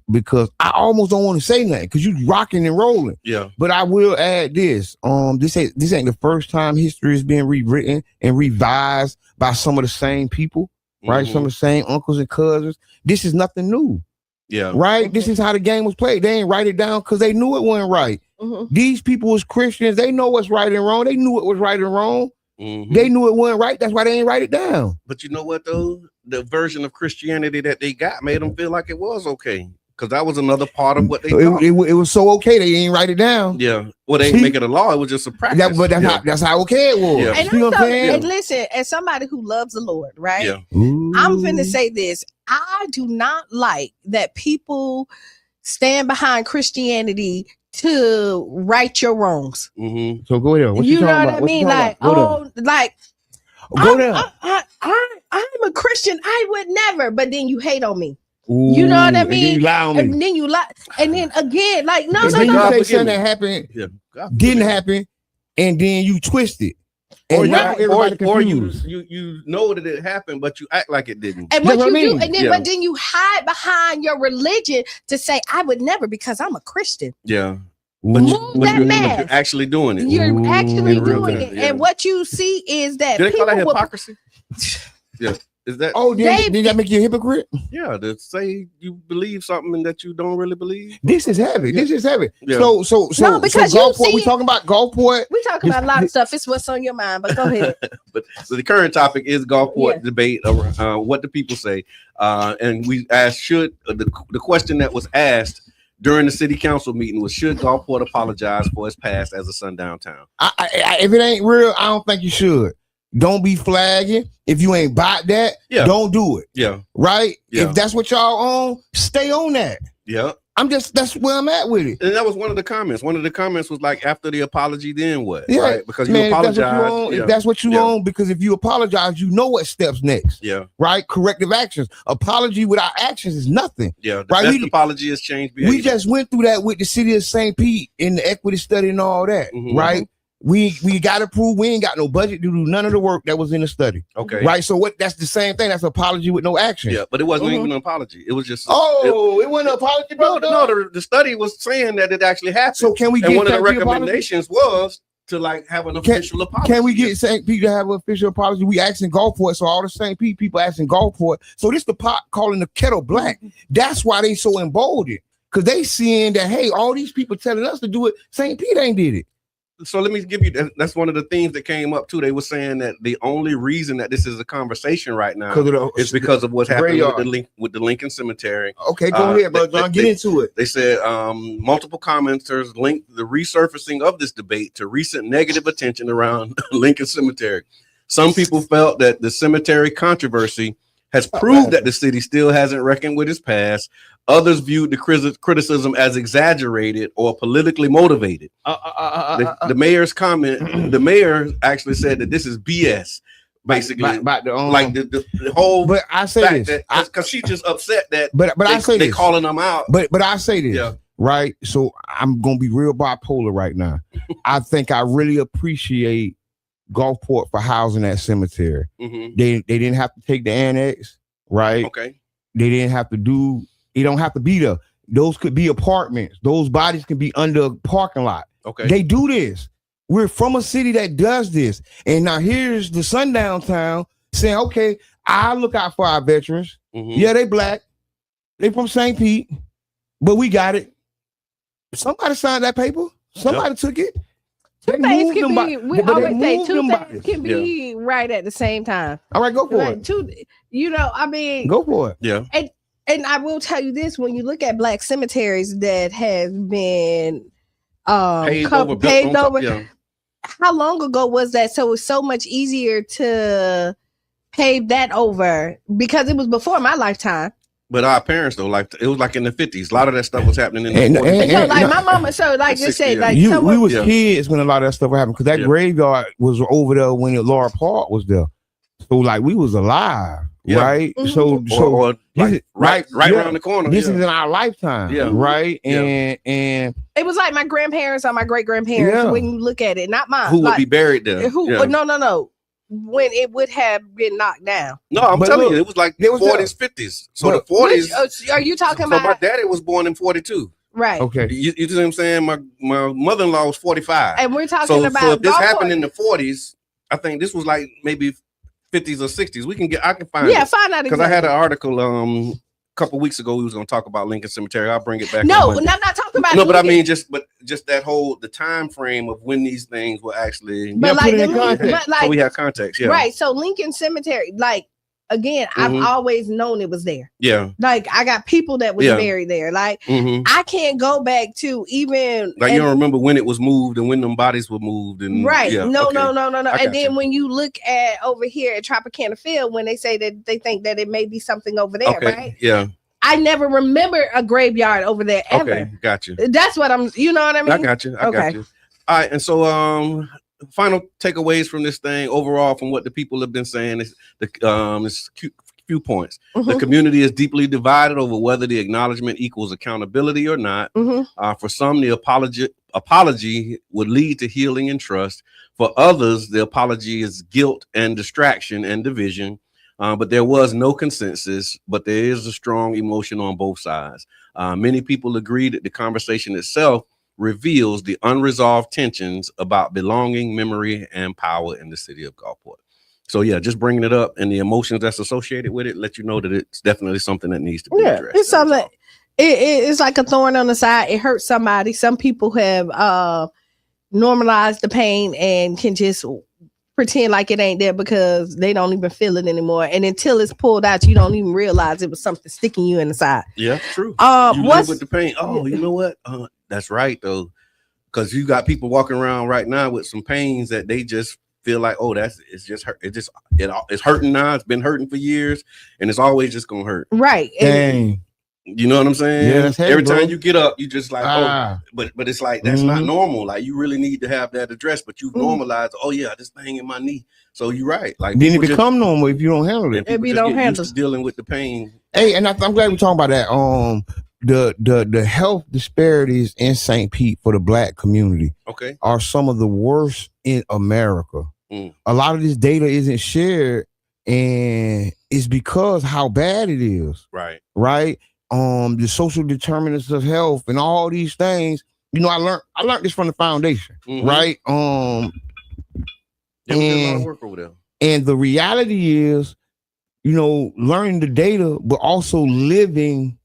I almost don't want to say nothing because you rocking and rolling. Yeah. But I will add this. This ain't the first time history is being rewritten and revised by some of the same people, right? Some of the same uncles and cousins. This is nothing new. Yeah. Right? This is how the game was played. They ain't write it down because they knew it wasn't right. These people was Christians. They know what's right and wrong. They knew it was right and wrong. They knew it wasn't right. That's why they ain't write it down. But you know what, though? The version of Christianity that they got made them feel like it was okay. Because that was another part of what they taught. It was so okay they ain't write it down. Yeah. Well, they ain't make it a law. It was just a practice. That's how okay it was. Yeah. And, you know what I'm saying? And listen, as somebody who loves the Lord, right? Yeah. I'm finna say this. I do not like that people stand behind Christianity to right your wrongs. So go there. What you know what about? I mean? Like, go I'm a Christian. I would never. But then you hate on me. Ooh, you know what I mean? And then you lie on me. And then you lie. And then again, like, no. You say something that happened, didn't happen, and then you twist it. Or you know that it happened, but you act like it didn't. And what you do, and then but then you hide behind your religion to say, I would never because I'm a Christian. Yeah. But you're actually doing it. You're actually doing it. Yeah. And what you see is that do they call that hypocrisy? Yeah. Is that did that make you a hypocrite? Yeah, to say you believe something and that you don't really believe. This is heavy. Yeah. This is heavy. Yeah. So Gulfport, we talking about Gulfport. We talking about a lot of stuff. It's what's on your mind, but go ahead. So the current topic is Gulfport debate. What do people say? And we asked, the question that was asked during the city council meeting was, should Gulfport apologize for its past as a sundown town? If it ain't real, I don't think you should. Don't be flagging. If you ain't bought that, don't do it. Yeah. Right? Yeah. If that's what y'all own, stay on that. Yeah. That's where I'm at with it. And that was one of the comments. One of the comments was like, after the apology, then what? Yeah. Right? Because you apologize. If that's what you own, because if you apologize, you know what steps next. Yeah. Right? Corrective actions. Apology without actions is nothing. Yeah. The best apology is change behavior. We just went through that with the city of St. Pete in the equity study and all that. Right? We got to prove we ain't got no budget to do none of the work that was in the study. Okay. Right. So that's the same thing. That's an apology with no action. Yeah, but it wasn't even an apology. It was just it wasn't an apology, bro. No, the study was saying that it actually happened. So can we get one of the recommendations was to like have an official apology. Can we get St. Pete to have an official apology? We asking Gulfport, so all the St. Pete people asking Gulfport. So this the pot calling the kettle black. That's why they so emboldened. Because they seeing that, hey, all these people telling us to do it, St. Pete ain't did it. So let me give you that's one of the themes that came up too. They were saying that the only reason that this is a conversation right now is because of what's happening with the Lincoln Cemetery. Okay, go ahead, bro. John, get into it. They said multiple commenters linked the resurfacing of this debate to recent negative attention around Lincoln Cemetery. Some people felt that the cemetery controversy has proved that the city still hasn't reckoned with its past. Others viewed the criticism as exaggerated or politically motivated. The mayor's comment, the mayor actually said that this is BS, basically. About the whole. But I say this because she's just upset that. But I say they this. calling them out. But I say this, right? So I'm gonna be real bipolar right now. I think I really appreciate Gulfport for housing at cemetery. Mm-hmm. They didn't have to take the annex, right? Okay. They didn't have to do. It don't have to be there. Those could be apartments. Those bodies can be under a parking lot. Okay. They do this. We're from a city that does this. And now here's the sundown town saying, okay, I look out for our veterans. Mm-hmm. Yeah, they black. They from St. Pete, but we got it. Somebody signed that paper. Somebody took it. Two things can be. We always say two things can be Yeah. right at the same time. All right, go for Like it. two, I mean, Go for it. Yeah. and I will tell you this: when you look at black cemeteries that has been Paved over. paved over, Yeah. how long ago was that? So it's so much easier to pave that over because it was before my lifetime. But our parents though, like it was like in the 50s. A lot of that stuff was happening in the And- 40s. and- So like my mama, so like just say like we someone, was Yeah. kids when a lot of that stuff happened because that Yeah. graveyard was over there when Laura Park was there. So like we was alive, Yeah. right? Mhm. So or like, right yeah, around the corner. this yeah. is in our lifetime, Yeah. right? Yeah. And it was like my grandparents or my great grandparents Yeah. when you look at it, not mine. Who would like, be buried there? who? Yeah. No. When it would have been knocked down. No, I'm But telling look, you, it was like it was 40s, 50s. So But- the 40s. Are you talking so my about daddy was born in 42. right? okay, You see what I'm saying? My mother-in-law was 45. And we're talking So about if this Gulfport. happened in the 40s, I think this was like maybe 50s or 60s. I can find Yeah, it. find out Because I had an exactly. article a couple weeks ago. We was going to talk about Lincoln Cemetery. I'll bring it back. No, on I'm Monday. not talking about. No, but I Lincoln. mean just that whole the time frame of when these things were actually. But Yeah, like, put it in the, context. but like, So we have context. Yeah. right? So Lincoln Cemetery, like again, Mhm. I've always known it was there. Yeah. Like I got people that was Yeah. buried there. Like hmm I can't go back to even Like you and- don't remember when it was moved and when them bodies were moved and right. Yeah, No. okay. And got then you. when you look at over here at Tropicana Field, when they say that they think that it may be something over there, Okay. right? Yeah. I never remember a graveyard over there ever. Okay. Got you. That's what I'm. You know what I mean? I got you. I got Okay. you. All right. And so final takeaways from this thing overall from what the people have been saying is it's few points. The Mhm. community is deeply divided over whether the acknowledgement equals accountability or not. Mhm. For some, the apology would lead to healing and trust. For others, the apology is guilt and distraction and division. But there was no consensus, but there is a strong emotion on both sides. Many people agree that the conversation itself reveals the unresolved tensions about belonging, memory, and power in the city of Gulfport. So yeah, just bringing it up and the emotions that's associated with it, let you know that it's definitely something that needs to be Yeah, addressed. it's something. It's like a thorn on the side. It hurts somebody. Some people have normalized the pain and can just pretend like it ain't there because they don't even feel it anymore. And until it's pulled out, you don't even realize it was something sticking you in the side. Yeah, true. You live What's with the pain. Oh, you know what? That's right though, because you got people walking around right now with some pains that they just feel like, oh, it's just hurt. It's hurting now. It's been hurting for years, and it's always just gonna hurt. right? And dang, You know what I'm saying? Yeah, that's heavy, Every bro. time you get up, you just like, Ah. but it's like that's not Mhm. normal. Like you really need to have that addressed, but you've Mhm. normalized. Oh yeah, this thing in my knee. So you're right. Like then it people just- become normal if you don't handle it. people you just don't get used handle to dealing with the pain. Hey, and I'm glad we're talking about that. The health disparities in St. Pete for the black community Okay. are some of the worst in America. Mm. A lot of this data isn't shared, and it's because how bad it is, Right. right? The social determinants of health and all these things. You know, I learned this from the foundation, Mhm. right? Yeah, we did a lot of and- work over there. And the reality is, you know, learning the data, but also living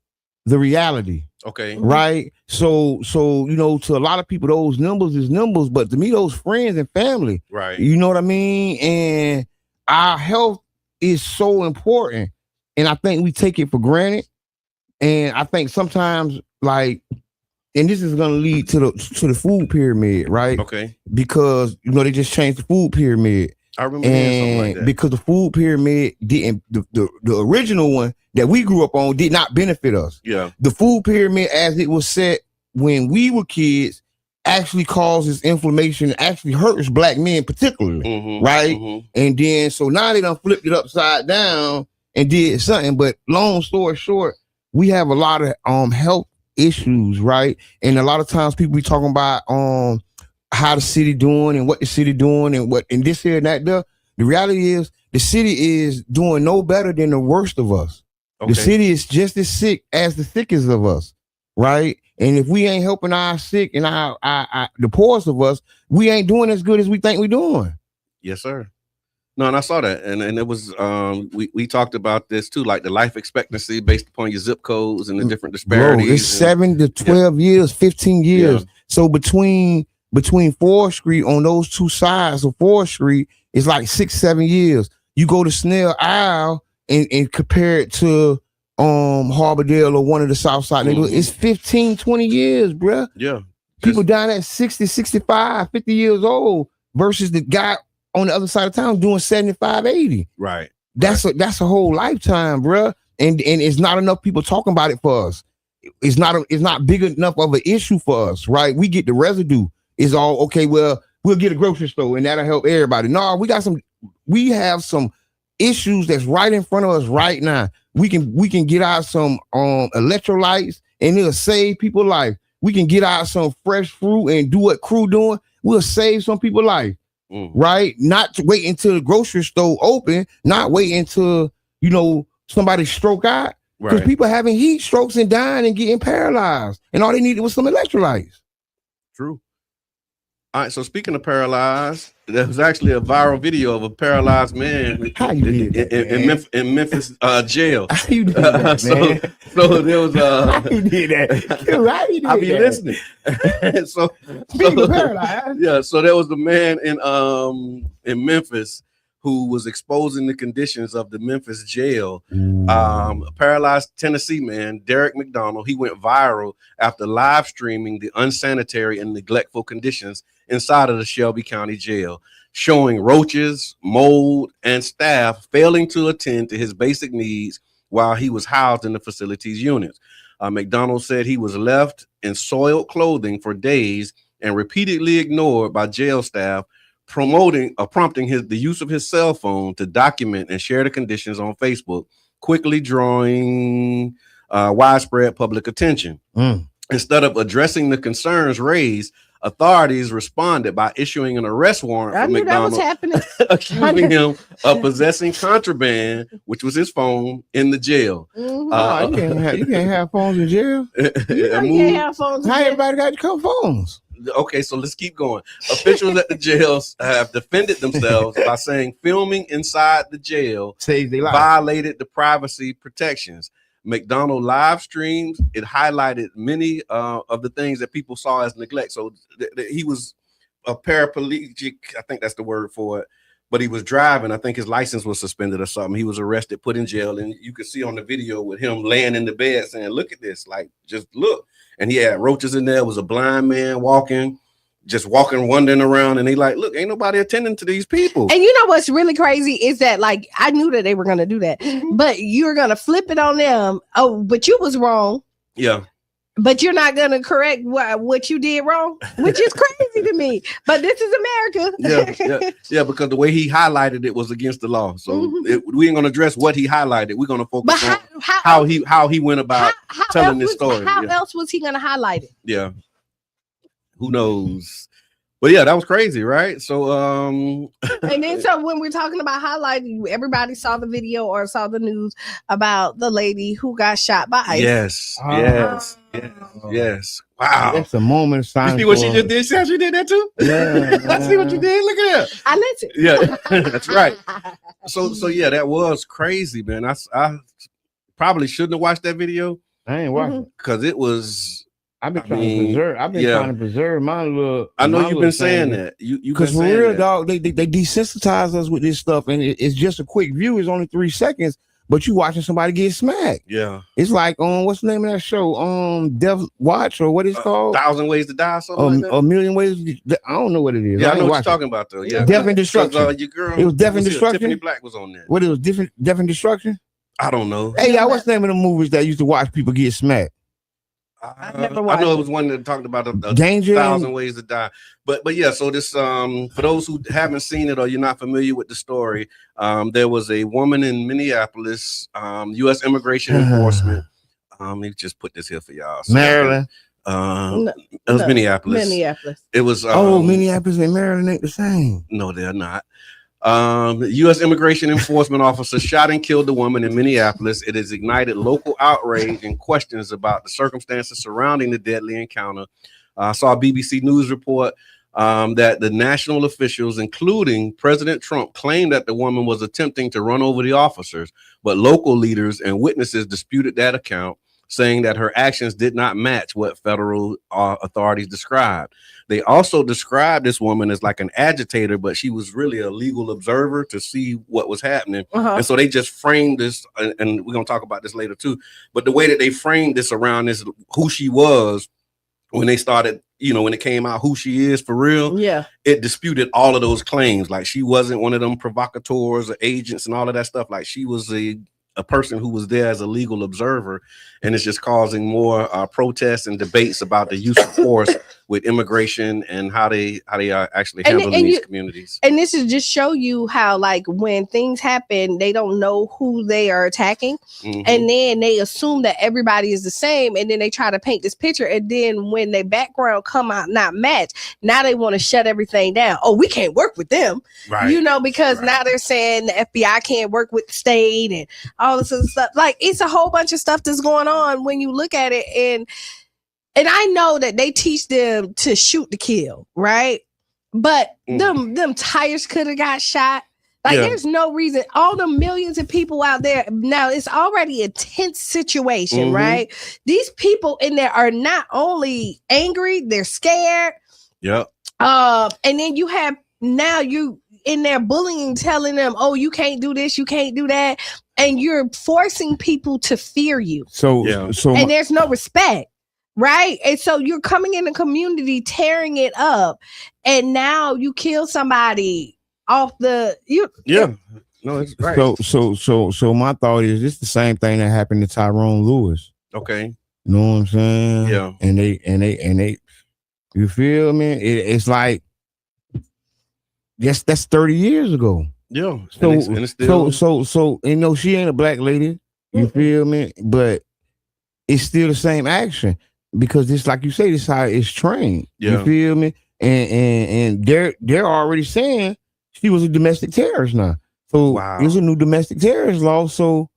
the reality. Okay. Right. So, you know, to a lot of people, those numbers is numbers, but to me, those friends and family, Right. you know what I mean? And our health is so important. And I think we take it for granted. And I think sometimes, like, and this is gonna lead to the food pyramid, right? Okay. Because you know they just changed the food pyramid. I remember hearing something like And that. because the food pyramid didn't, the original one that we grew up on did not benefit us. Yeah. The food pyramid as it was set when we were kids actually causes inflammation, actually hurts black men particularly, Mhm, right? mhm. And then so now they done flipped it upside down and did something. But long story short, we have a lot of health issues, right? And a lot of times people be talking about how the city doing and what the city doing and what and this here and that there. The reality is the city is doing no better than the worst of us. Okay. The city is just as sick as the sickest of us, right? And if we ain't helping our sick and our the poorest of us, we ain't doing as good as we think we're doing. Yes, sir. No, and I saw that, and it was we talked about this too, like the life expectancy based upon your zip codes and the different disparities. Bro, it's 7 to 12 years, 15 years. Yeah. So between 4th Street on those two sides of 4th Street, it's like 6-7 years. You go to Snell Isle and compare it to Harbordale or one of the South Side neighborhoods, it's 15-20 years, bruh. Yeah. People down at 60, 65, 50 years old versus the guy on the other side of town doing 75, 80. Right. That's a whole lifetime, bruh. And it's not enough people talking about it for us. It's not big enough of an issue for us, right? We get the residue. It's all okay. Well, we'll get a grocery store and that'll help everybody. No, we have some issues that's right in front of us right now. We can get out some electrolytes and it'll save people's life. We can get out some fresh fruit and do what crew doing. We'll save some people's life. Right? Not to wait until the grocery store open, not wait until, somebody stroke out. Because people having heat strokes and dying and getting paralyzed. And all they needed was some electrolytes. True. All right, so speaking of paralyzed, there was actually a viral video of a paralyzed man in Memphis jail. How you did that, man? So there was how you did that? I be listening. so paralyzed. Yeah, so there was a man in Memphis who was exposing the conditions of the Memphis jail. A paralyzed Tennessee man, Derek McDonald, he went viral after live streaming the unsanitary and neglectful conditions inside of the Shelby County Jail, showing roaches, mold, and staff failing to attend to his basic needs while he was housed in the facility's units. McDonald said he was left in soiled clothing for days and repeatedly ignored by jail staff, prompting the use of his cell phone to document and share the conditions on Facebook, quickly drawing widespread public attention. Instead of addressing the concerns raised, authorities responded by issuing an arrest warrant for McDonald, accusing him of possessing contraband, which was his phone, in the jail. You can't have phones in jail. You can't have phones in How jail. everybody got to come phones? Okay, so let's keep going. Officials at the jails have defended themselves by saying filming inside the jail saves their life, violated the privacy protections. McDonald live streams, it highlighted many of the things that people saw as neglect. So he was a paraplegic, I think that's the word for it, but he was driving. I think his license was suspended or something. He was arrested, put in jail, and you could see on the video with him laying in the bed saying, look at this, like, just look. And he had roaches in there. It was a blind man walking, wandering around, and they like, look, ain't nobody attending to these people. And you know what's really crazy is that, like, I knew that they were going to do that, but you're going to flip it on them. Oh, but you was wrong. Yeah. But you're not going to correct what you did wrong, which is crazy to me. But this is America. Yeah, because the way he highlighted it was against the law. So we ain't going to address what he highlighted. We're going to focus on how he went about telling this story. How else was he going to highlight it? Yeah. Who knows? But yeah, that was crazy, right? So and then so when we're talking about highlighting, everybody saw the video or saw the news about the lady who got shot by ICE. Yes. Wow. That's a moment of silence. You see what she just did? She did that too? Yeah. I see what you did. Look at that. I listened. Yeah, that's right. So yeah, that was crazy, man. I probably shouldn't have watched that video. I ain't watching because it was. I've been trying to preserve my little. I know you've been saying that. You because for real, dog, they desensitize us with this stuff, and it's just a quick view. It's only 3 seconds, but you watching somebody get smacked. Yeah, it's like what's the name of that show? Death Watch or what it's called? 1,000 Ways to Die, something like that? A Million Ways. I don't know what it is. Yeah, I know what you're talking about though. Yeah, Death and Destruction. Your girl, it was Death and Destruction. Tiffany Black was on there. What it was? Death and Destruction. I don't know. Hey, y'all, what's the name of the movies that used to watch people get smacked? I know it was one that talked about a Danger 1,000 Ways to Die, but yeah. So this for those who haven't seen it or you're not familiar with the story, there was a woman in Minneapolis, U.S. Immigration Enforcement. Let me just put this here for y'all. Maryland. It was Minneapolis. Minneapolis. It was Minneapolis and Maryland ain't the same. No, they're not. U.S. immigration enforcement officer shot and killed the woman in Minneapolis. It has ignited local outrage and questions about the circumstances surrounding the deadly encounter. I saw a BBC News report that the national officials, including President Trump, claimed that the woman was attempting to run over the officers, but local leaders and witnesses disputed that account, saying that her actions did not match what federal authorities described. They also described this woman as like an agitator, but she was really a legal observer to see what was happening. And so they just framed this, and we're going to talk about this later too, but the way that they framed this around this, who she was, when they started, when it came out who she is for real, it disputed all of those claims. Like she wasn't one of them provocateurs or agents and all of that stuff. Like she was a person who was there as a legal observer, and it's just causing more protests and debates about the use of force with immigration and how they are actually handling these communities. And this is just show you how, like, when things happen, they don't know who they are attacking, and then they assume that everybody is the same, and then they try to paint this picture, and then when their background come out not match, now they want to shut everything down. Oh, we can't work with them, because now they're saying the FBI can't work with the state and all this other stuff. Like, it's a whole bunch of stuff that's going on when you look at it, and I know that they teach them to shoot to kill, right? But them tires could have got shot. Like, there's no reason. All the millions of people out there now, it's already a tense situation, right? These people in there are not only angry, they're scared. And then you have you in there bullying, telling them, oh, you can't do this, you can't do that. And you're forcing people to fear you. So and there's no respect. Right. And so you're coming in the community, tearing it up, and now you kill somebody off the No, it's right. So my thought is it's the same thing that happened to Tyrone Lewis. Okay. You know what I'm saying? Yeah. And they you feel me? It's like that's 30 years ago. Yeah. So and it's still... she ain't a black lady. You feel me? But it's still the same action. Because this, like you say, this is how it's trained. You feel me? And they're already saying she was a domestic terrorist now. So there's a new domestic terrorist law. So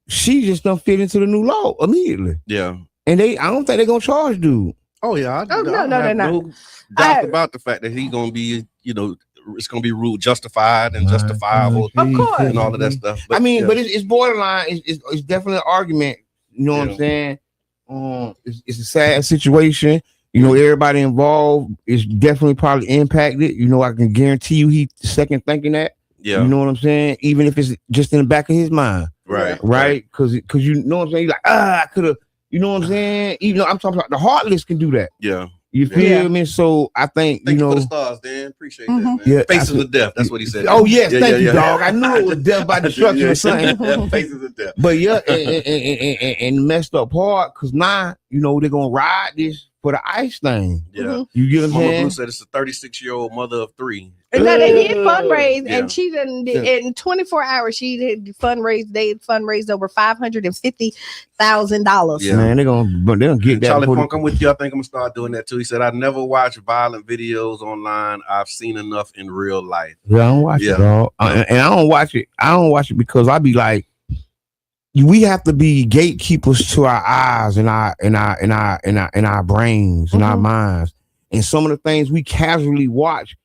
she just don't fit into the new law immediately. Yeah. And I don't think they're gonna charge dude. Oh yeah. No, they're not. No doubt about the fact that he's gonna be, it's gonna be ruled justified and justifiable, of course, and all of that stuff. But, but it's borderline. It's definitely an argument. You know what I'm saying? It's a sad situation. Everybody involved is definitely probably impacted. I can guarantee you he's second thinking that. Yeah. You know what I'm saying? Even if it's just in the back of his mind. Right. Because you know what I'm saying? You're like, I could have, you know what I'm saying? Even though I'm talking about the heartless can do that. Yeah. You feel me? So I think, Thank you for the stars, Dan. Appreciate that, man. Yeah, Faces of Death. That's what he said. Oh, yes. Thank you, dog. I knew it was death by destruction or something. Faces of Death. But and messed up hard because now, they're going to ride this for the ICE thing. Yeah. You get what I'm saying? Mama Blue said it's a 36-year-old mother of 3. And now they did fundraise, and she didn't. In 24 hours, she did fundraise. They fundraised over $550,000. Yeah, man, they're gonna get that. Charlie Funk, I'm with you. I think I'm gonna start doing that too. He said, "I never watch violent videos online. I've seen enough in real life." Yeah, I don't watch it, dog. And I don't watch it. I don't watch it because I be like, we have to be gatekeepers to our eyes and our brains and our minds. And some of the things we casually watch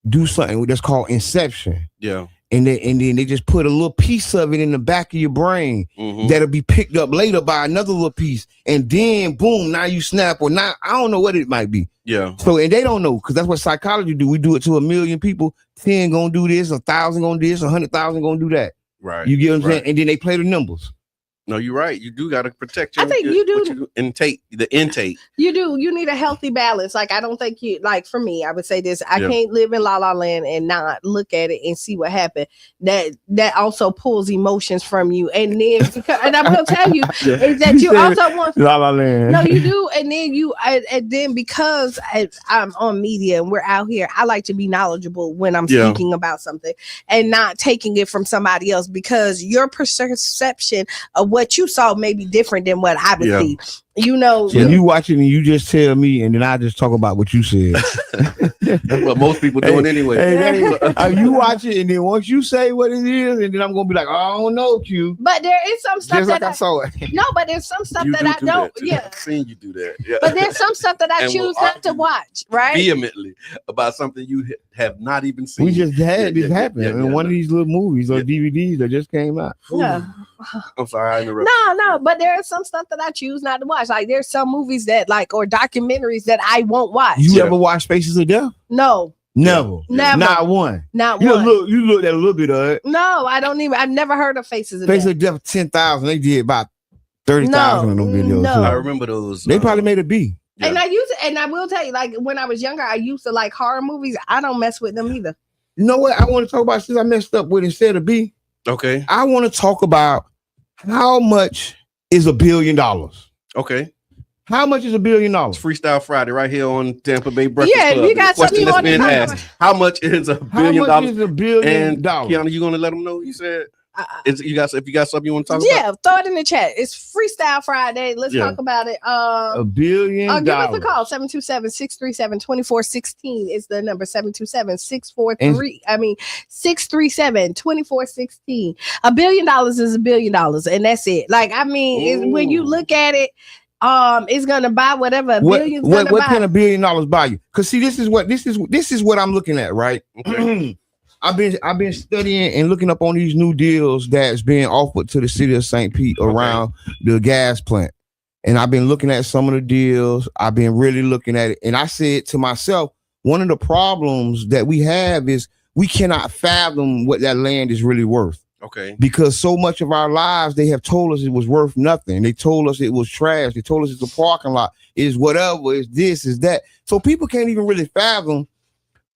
do something that's called inception. Yeah. And then they just put a little piece of it in the back of your brain that'll be picked up later by another little piece. And then boom, now you snap, or now I don't know what it might be. Yeah. So, and they don't know, because that's what psychology do. We do it to 1 million people. 10 gonna do this, 1,000 gonna do this, 100,000 gonna do that. Right. You get what I'm saying? And then they play the numbers. No, you're right. You do got to protect your, I think you do intake. You do. You need a healthy balance. Like, I don't think like, for me, I would say this. I can't live in La La Land and not look at it and see what happened. That also pulls emotions from you. And then, and I'm going to tell you, is that you also want La La Land. No, you do. And then because I'm on media and we're out here, I like to be knowledgeable when I'm speaking about something and not taking it from somebody else, because your perception of what you saw may be different than what I would see. You know, When you watch it and you just tell me, and then I just talk about what you said. That's what most people doing anyway. You watch it, and then once you say what it is, and then I'm gonna be like, I don't know, Q. but there is some stuff Just that like I saw it. no, but there's some stuff You that do I don't. that, too. Yeah, I've seen you do that. Yeah. but there's some stuff that I And choose will not to argue watch. Right? vehemently about something you have not even seen. We just had this happen in one of these. these little movies or DVDs that just came out. Yeah. I'm sorry, I interrupted. No, but there is some stuff that I choose not to watch. Like there's some movies that or documentaries that I won't watch. You ever watch Spaces of Death? No. Never. Never. Not one. Not you one. You looked at a little bit of it. No, I don't even. I've never heard of Faces of Faces Death. of Death 10,000. They did about 30,000 of them videos. No. too. I remember those. They probably made a B. Yeah. And I will tell you, like when I was younger, I used to like horror movies. I don't mess with them either. You know what I want to talk about since I messed up with instead of B? Okay. I want to talk about how much is $1 billion. Okay. How much is $1 billion? It's Freestyle Friday right here on Tampa Bay Breakfast Yeah, Club. you got The question something you that's want to being talk asked: about? how much is $1 How billion? much is $1 billion? And Qiana, you gonna let them know? You said if you got something you want to talk about? Yeah, throw it in the chat. It's Freestyle Friday. Let's talk about it. $1 billion. Give us a call. 727-637-2416 is the number. 637-2416. $1 billion is $1 billion, and that's it. Like I mean, when you look at it, it's gonna buy whatever billion's gonna buy. What can $1 billion buy you? Because see, this is what I'm looking at, right? Okay. I've been studying and looking up on these new deals that's being offered to the city of St. Pete around the gas plant. And I've been looking at some of the deals. I've been really looking at it. And I said to myself, one of the problems that we have is we cannot fathom what that land is really worth. Okay. Because so much of our lives, they have told us it was worth nothing. They told us it was trash. They told us it's a parking lot. It's whatever. It's this, is that. So people can't even really fathom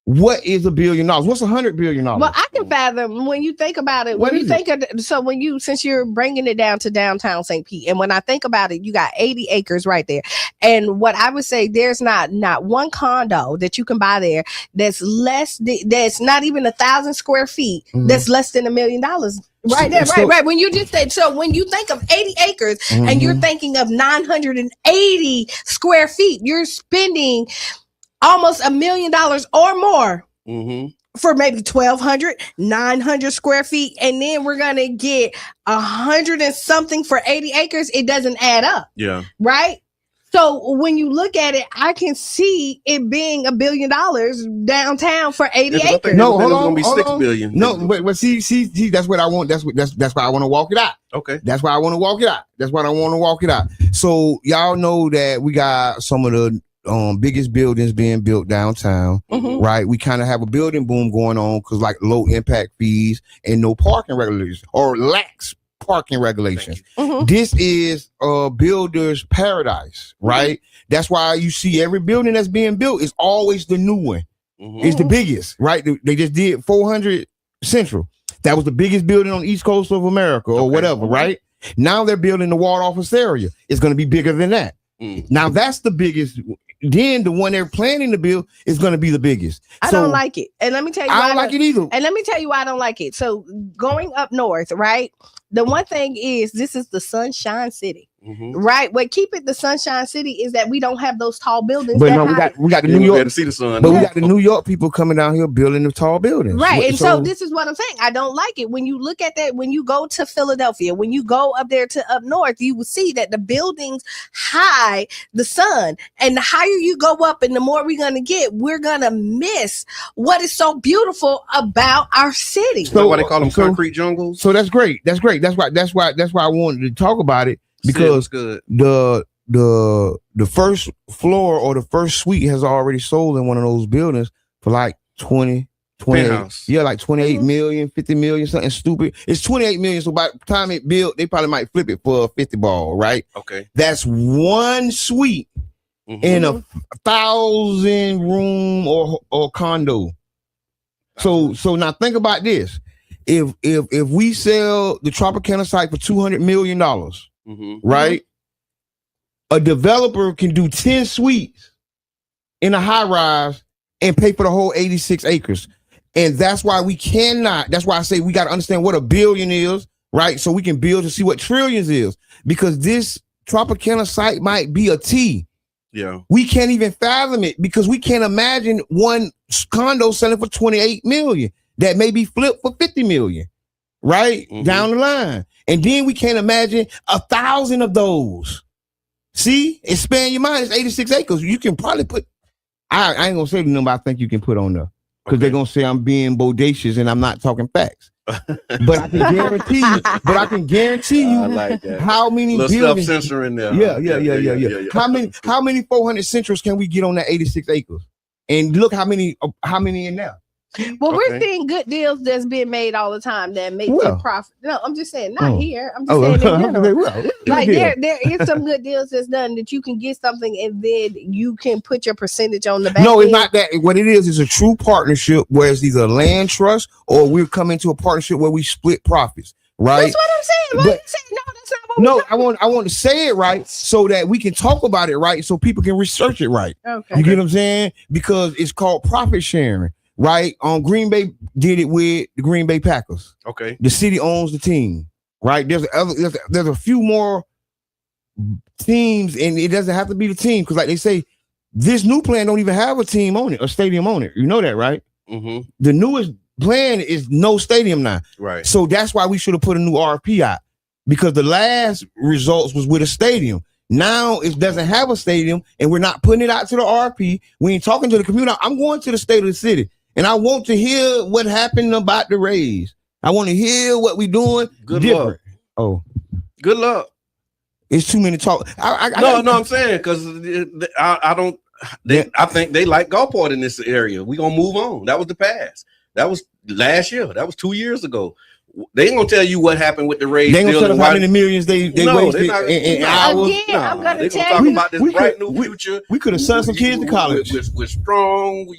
what is $1 billion. What's $100 billion? Well, I can fathom when you think about it. Since you're bringing it down to downtown St. Pete, and when I think about it, you got 80 acres right there. And what I would say, there's not one condo that you can buy there that's that's not even 1,000 square feet. Mm-hmm. That's less than $1 million. Right there, right. When you just said, so when you think of 80 acres and you're thinking of 980 square feet, you're spending almost $1 million or more for maybe 1,200, 900 square feet. And then we're going to get 100 and something for 80 acres. It doesn't add up. Yeah. Right. So when you look at it, I can see it being $1 billion downtown for 80 acres. No, hold on, it's gonna be $6 billion. No, but see, that's what I want. That's why I want to walk it out. Okay. That's why I want to walk it out. That's why I want to walk it out. So y'all know that we got some of the biggest buildings being built downtown, right? We kind of have a building boom going on because like low impact fees and no parking regulations or lax parking regulations. This is a builder's paradise, right? That's why you see every building that's being built is always the new one. It's the biggest, right? They just did 400 Central. That was the biggest building on the East Coast of America or whatever, right? Now they're building the Ward Office area. It's going to be bigger than that. Now that's the biggest. Then the one they're planning to build is going to be the biggest. I don't like it. And let me tell you I don't like it either. And let me tell you why I don't like it. So going up north, right? The one thing is this is the Sunshine City. Right? What keep it the Sunshine City is that we don't have those tall buildings. But no, we got the New York. To see the sun. But we got the New York people coming down here building the tall buildings. Right. And so this is what I'm saying. I don't like it. When you look at that, when you go to Philadelphia, when you go up there to up north, you will see that the buildings hide the sun. And the higher you go up and the more we're going to get, we're going to miss what is so beautiful about our city. So why they call them concrete jungles? So that's great. That's great. That's why I wanted to talk about it. Because the first floor or the first suite has already sold in one of those buildings for like 28 million, 50 million, something stupid. It's 28 million. So by the time it built, they probably might flip it for a 50 ball, right? Okay. That's one suite in a 1,000 room or condo. So now think about this. If we sell the Tropicana site for $200 million, right? A developer can do 10 suites in a high rise and pay for the whole 86 acres. And that's why that's why I say we got to understand what $1 billion is, right? So we can build to see what trillions is, because this Tropicana site might be a T. Yeah. We can't even fathom it because we can't imagine one condo selling for 28 million that may be flipped for 50 million, right? Down the line. And then we can't imagine 1,000 of those. See, expand your mind. It's 86 acres. You can probably put, I ain't gonna say the number I think you can put on there because they're gonna say I'm being bodacious and I'm not talking facts. But I can guarantee you, I like that. how many little buildings. stuff censoring there. Yeah. How many 400 centrals can we get on that 86 acres? And look how many in there. Well, we're seeing good deals that's being made all the time that make it profit. No, I'm just saying, not here. I'm just saying in general. Like there is some good deals that's done that you can get something and then you can put your percentage on the back. No, it's not that. What it is a true partnership where it's either a land trust or we're coming to a partnership where we split profits. Right. That's what I'm saying. Why you saying no? That's not what I want to say it right so that we can talk about it right, so people can research it right. Okay. You get what I'm saying? Because it's called profit sharing. Right. Green Bay did it with the Green Bay Packers. Okay. The city owns the team. Right. There's a few more teams, and it doesn't have to be the team because, like they say, this new plan don't even have a team on it, a stadium on it. You know that, right? Mm-hmm. The newest plan is no stadium now. Right. So that's why we should have put a new RFP out because the last results was with a stadium. Now it doesn't have a stadium, and we're not putting it out to the RFP. We ain't talking to the community. I'm going to the state of the city. And I want to hear what happened about the Rays. I want to hear what we doing. Good different. luck. Oh, good luck. It's too many talk. No, I'm saying because I don't. I think they like Gulfport in this area. We gonna move on. That was the past. That was last year. That was 2 years ago. They ain't gonna tell you what happened with the Rays. They ain't gonna tell us how many millions they wasted in hours. Again, I'm gonna tell talk you about this bright new future. We could have sent some kids to college. We're strong.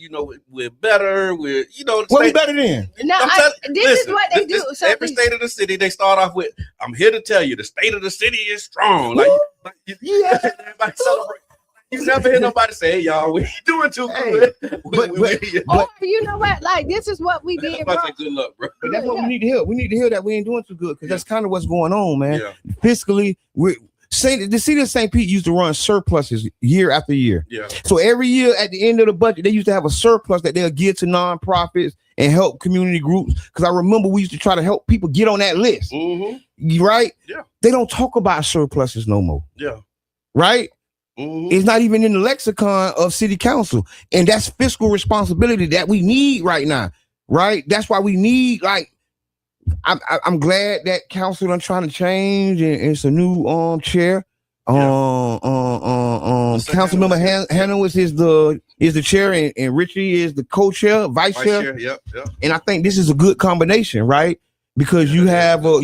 We're better. We're what we better than? No, this is what they do. So every state of the city, they start off with, "I'm here to tell you, the state of the city is strong." Everybody celebrate. You never hear nobody say, "Hey, y'all, we doing too good." But you know what? Like this is what we did. Bro. Good luck, bro. But that's what we need to hear. We need to hear that we ain't doing too good because that's kind of what's going on, man. Yeah. Fiscally, the city of St. Pete used to run surpluses year after year. Yeah. So every year at the end of the budget, they used to have a surplus that they'll give to nonprofits and help community groups. Because I remember we used to try to help people get on that list. Mm-hmm. Right? Yeah. They don't talk about surpluses no more. Yeah. Right? Mm-hmm. It's not even in the lexicon of city council. And that's fiscal responsibility that we need right now. Right? That's why we need, I'm glad that council done trying to change and it's a new chair. Councilmember Hannah is the chair and Richie is the co-chair, vice chair. Yep. And I think this is a good combination, right? Because you have a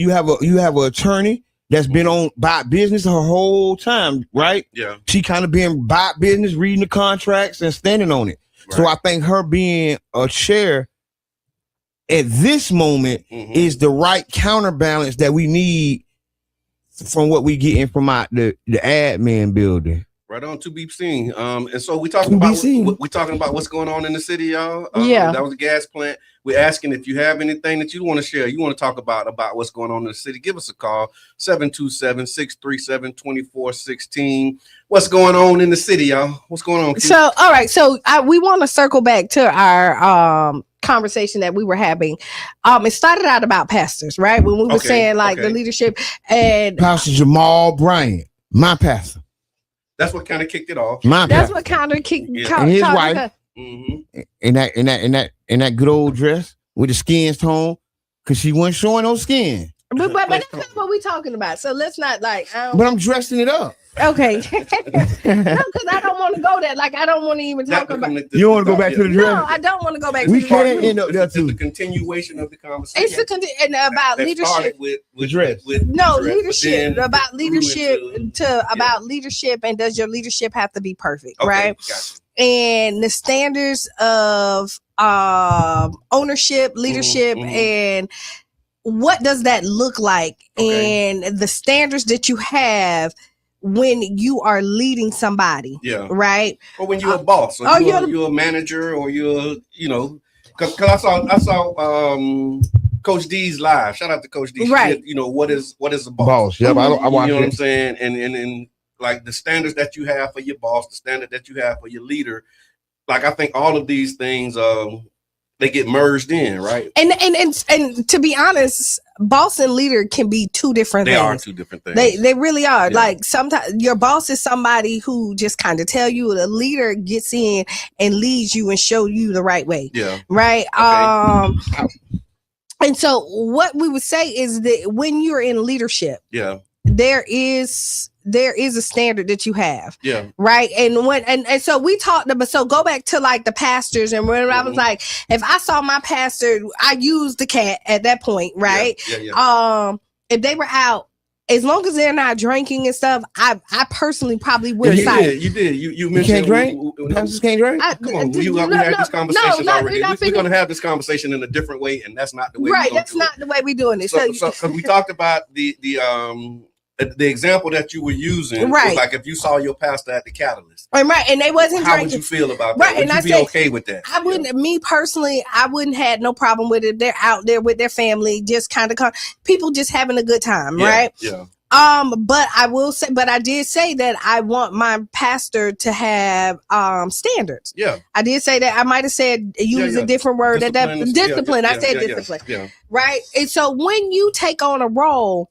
attorney that's been on about business her whole time, right? Yeah. She kind of been about business, reading the contracts and standing on it. Right. So I think her being a chair at this moment is the right counterbalance that we need from what we getting from the admin building. Right on, to be seen. And so we talking about what's going on in the city, y'all. That was a gas plant. We're asking if you have anything that you want to share, you want to talk about what's going on in the city. Give us a call, 727-637-2416. What's going on in the city, y'all? What's going on? So, all right. So we want to circle back to our conversation that we were having. It started out about pastors, right? When we were saying the leadership and Pastor Jamal Bryant, my pastor. That's what kind of kicked it off. That's what kind of kicked and his wife in that good old dress with the skin tone, because she wasn't showing no skin. But that's not what we're talking about. So let's not but I'm dressing it up. Okay. No, because I don't want to go there. I don't want to even talk about it. You want to go back to the dress? No, I don't want to go back we to the can't dress. end up there too. The continuation of the conversation. It's about leadership. With dress. Leadership. About leadership about leadership, and does your leadership have to be perfect, right? Gotcha. And the standards of ownership, leadership, and what does that look like? And the standards that you have when you are leading somebody, right? Or when you're a boss, or you're a manager, or you're, because I saw Coach D's live. Shout out to Coach D. Right. What is a boss? Boss. Yep. I you know watched what I'm saying? And like the standards that you have for your boss, the standard that you have for your leader. Like, I think all of these things, they get merged in, right? And to be honest, boss and leader can be two different things. They are two different things. They really are. Yeah. Like, sometimes your boss is somebody who just kind of tell you. The leader gets in and leads you and show you the right way. Yeah. Right. Okay. And so what we would say is that when you're in leadership, Yeah. there is a standard that you have. Yeah. Right. And when and so we talked about, so go back to like the pastors, and when I was like, if I saw my pastor, I used the cat at that point, right? Yeah. If they were out, as long as they're not drinking and stuff, I personally probably wouldn't fight. You did. You You mentioned can't drink? Pastors can't drink? Come on, we had this conversation already. We're going to have this conversation in a different way, and that's not the way. Right, that's not the way we're doing it. So we talked about the example that you were using, right? Was like if you saw your pastor at the Catalyst, right, and they wasn't how drinking. Would you feel about that? Right, Would and you I be said, okay with that? I wouldn't. Me personally, I wouldn't have no problem with it. They're out there with their family, just kind of people just having a good time, right? Yeah. But I will say, but I did say that I want my pastor to have standards. Yeah. I did say that. I might have said use a different word. Discipline. I said discipline. Yeah. Right. And so when you take on a role,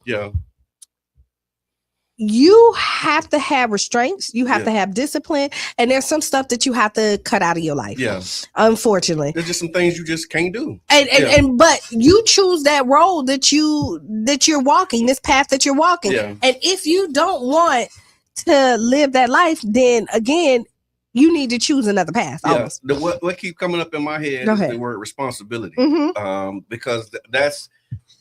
you have to have restraints. You have to have discipline, and there's some stuff that you have to cut out of your life. Yeah. Unfortunately, there's just some things you just can't do. And but you choose that role that you're walking, this path that you're walking. Yeah. And if you don't want to live that life, then again, you need to choose another path. Yeah. What keep coming up in my head is the word responsibility. Mm-hmm. Because that's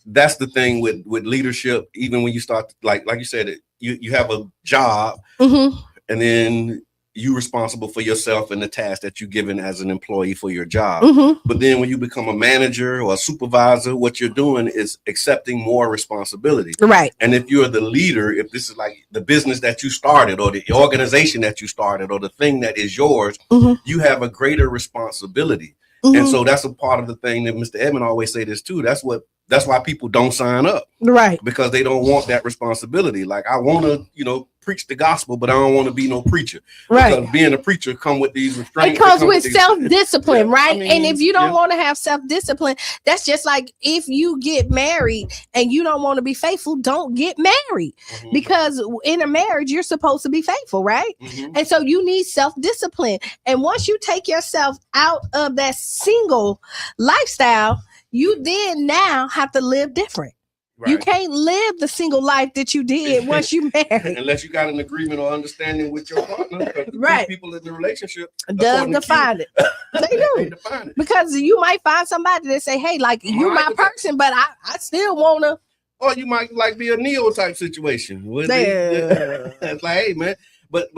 the thing with leadership. Even when you start, like you said, you have a job, mm-hmm. and then you're responsible for yourself and the task that you're given as an employee for your job. Mm-hmm. But then when you become a manager or a supervisor, what you're doing is accepting more responsibility. Right. And if you're the leader, if this is like the business that you started or the organization that you started or the thing that is yours, mm-hmm. you have a greater responsibility. Mm-hmm. And so that's a part of the thing that Mr. Edmond always say this too. That's why people don't sign up. Right. Because they don't want that responsibility. Like, I want to, preach the gospel, but I don't want to be no preacher. Right. Because being a preacher come with these restraints. It comes with self-discipline, right? I mean, and if you don't want to have self-discipline, that's just like if you get married and you don't want to be faithful, don't get married. Mm-hmm. Because in a marriage, you're supposed to be faithful, right? Mm-hmm. And so you need self-discipline. And once you take yourself out of that single lifestyle, you then now have to live different. Right. You can't live the single life that you did once you married. Unless you got an agreement or understanding with your partner. Right. People in the relationship does define it. They do. They define it. Because you might find somebody that say, hey, like, you my person, but I still want to. Or you might like be a Neo type situation. It's like, hey, man. But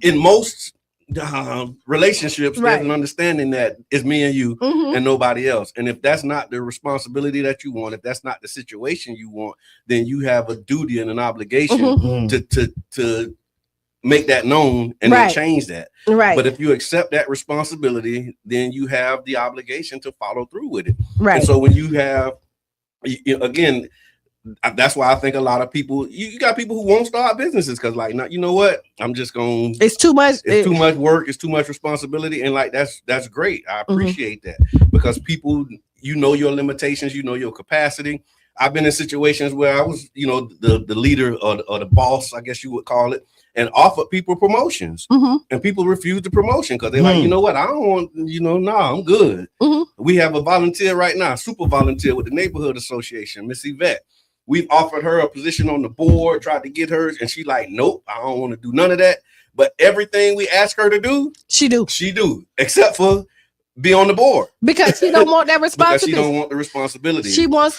in most relationships, right. There's an understanding that it's me and you, mm-hmm. and nobody else. And if that's not the responsibility that you want, if that's not the situation you want, then you have a duty and an obligation mm-hmm. to make that known and right. then change that. Right. But if you accept that responsibility, then you have the obligation to follow through with it. Right. And so when you have, again, that's why I think a lot of people, you got people who won't start businesses because, like, you know what? I'm just going. It's too much. It's too much work. It's too much responsibility, and like that's great. I appreciate that because people, your limitations, your capacity. I've been in situations where I was, the leader or the boss, I guess you would call it, and offered people promotions, and people refused the promotion because they're like, you know what? I don't want, I'm good. We have a volunteer right now, super volunteer with the neighborhood association, Miss Yvette. We've offered her a position on the board, tried to get hers, and she like, nope, I don't want to do none of that. But everything we ask her to do, she do, except for be on the board because she don't want that responsibility. Because she don't want the responsibility. She wants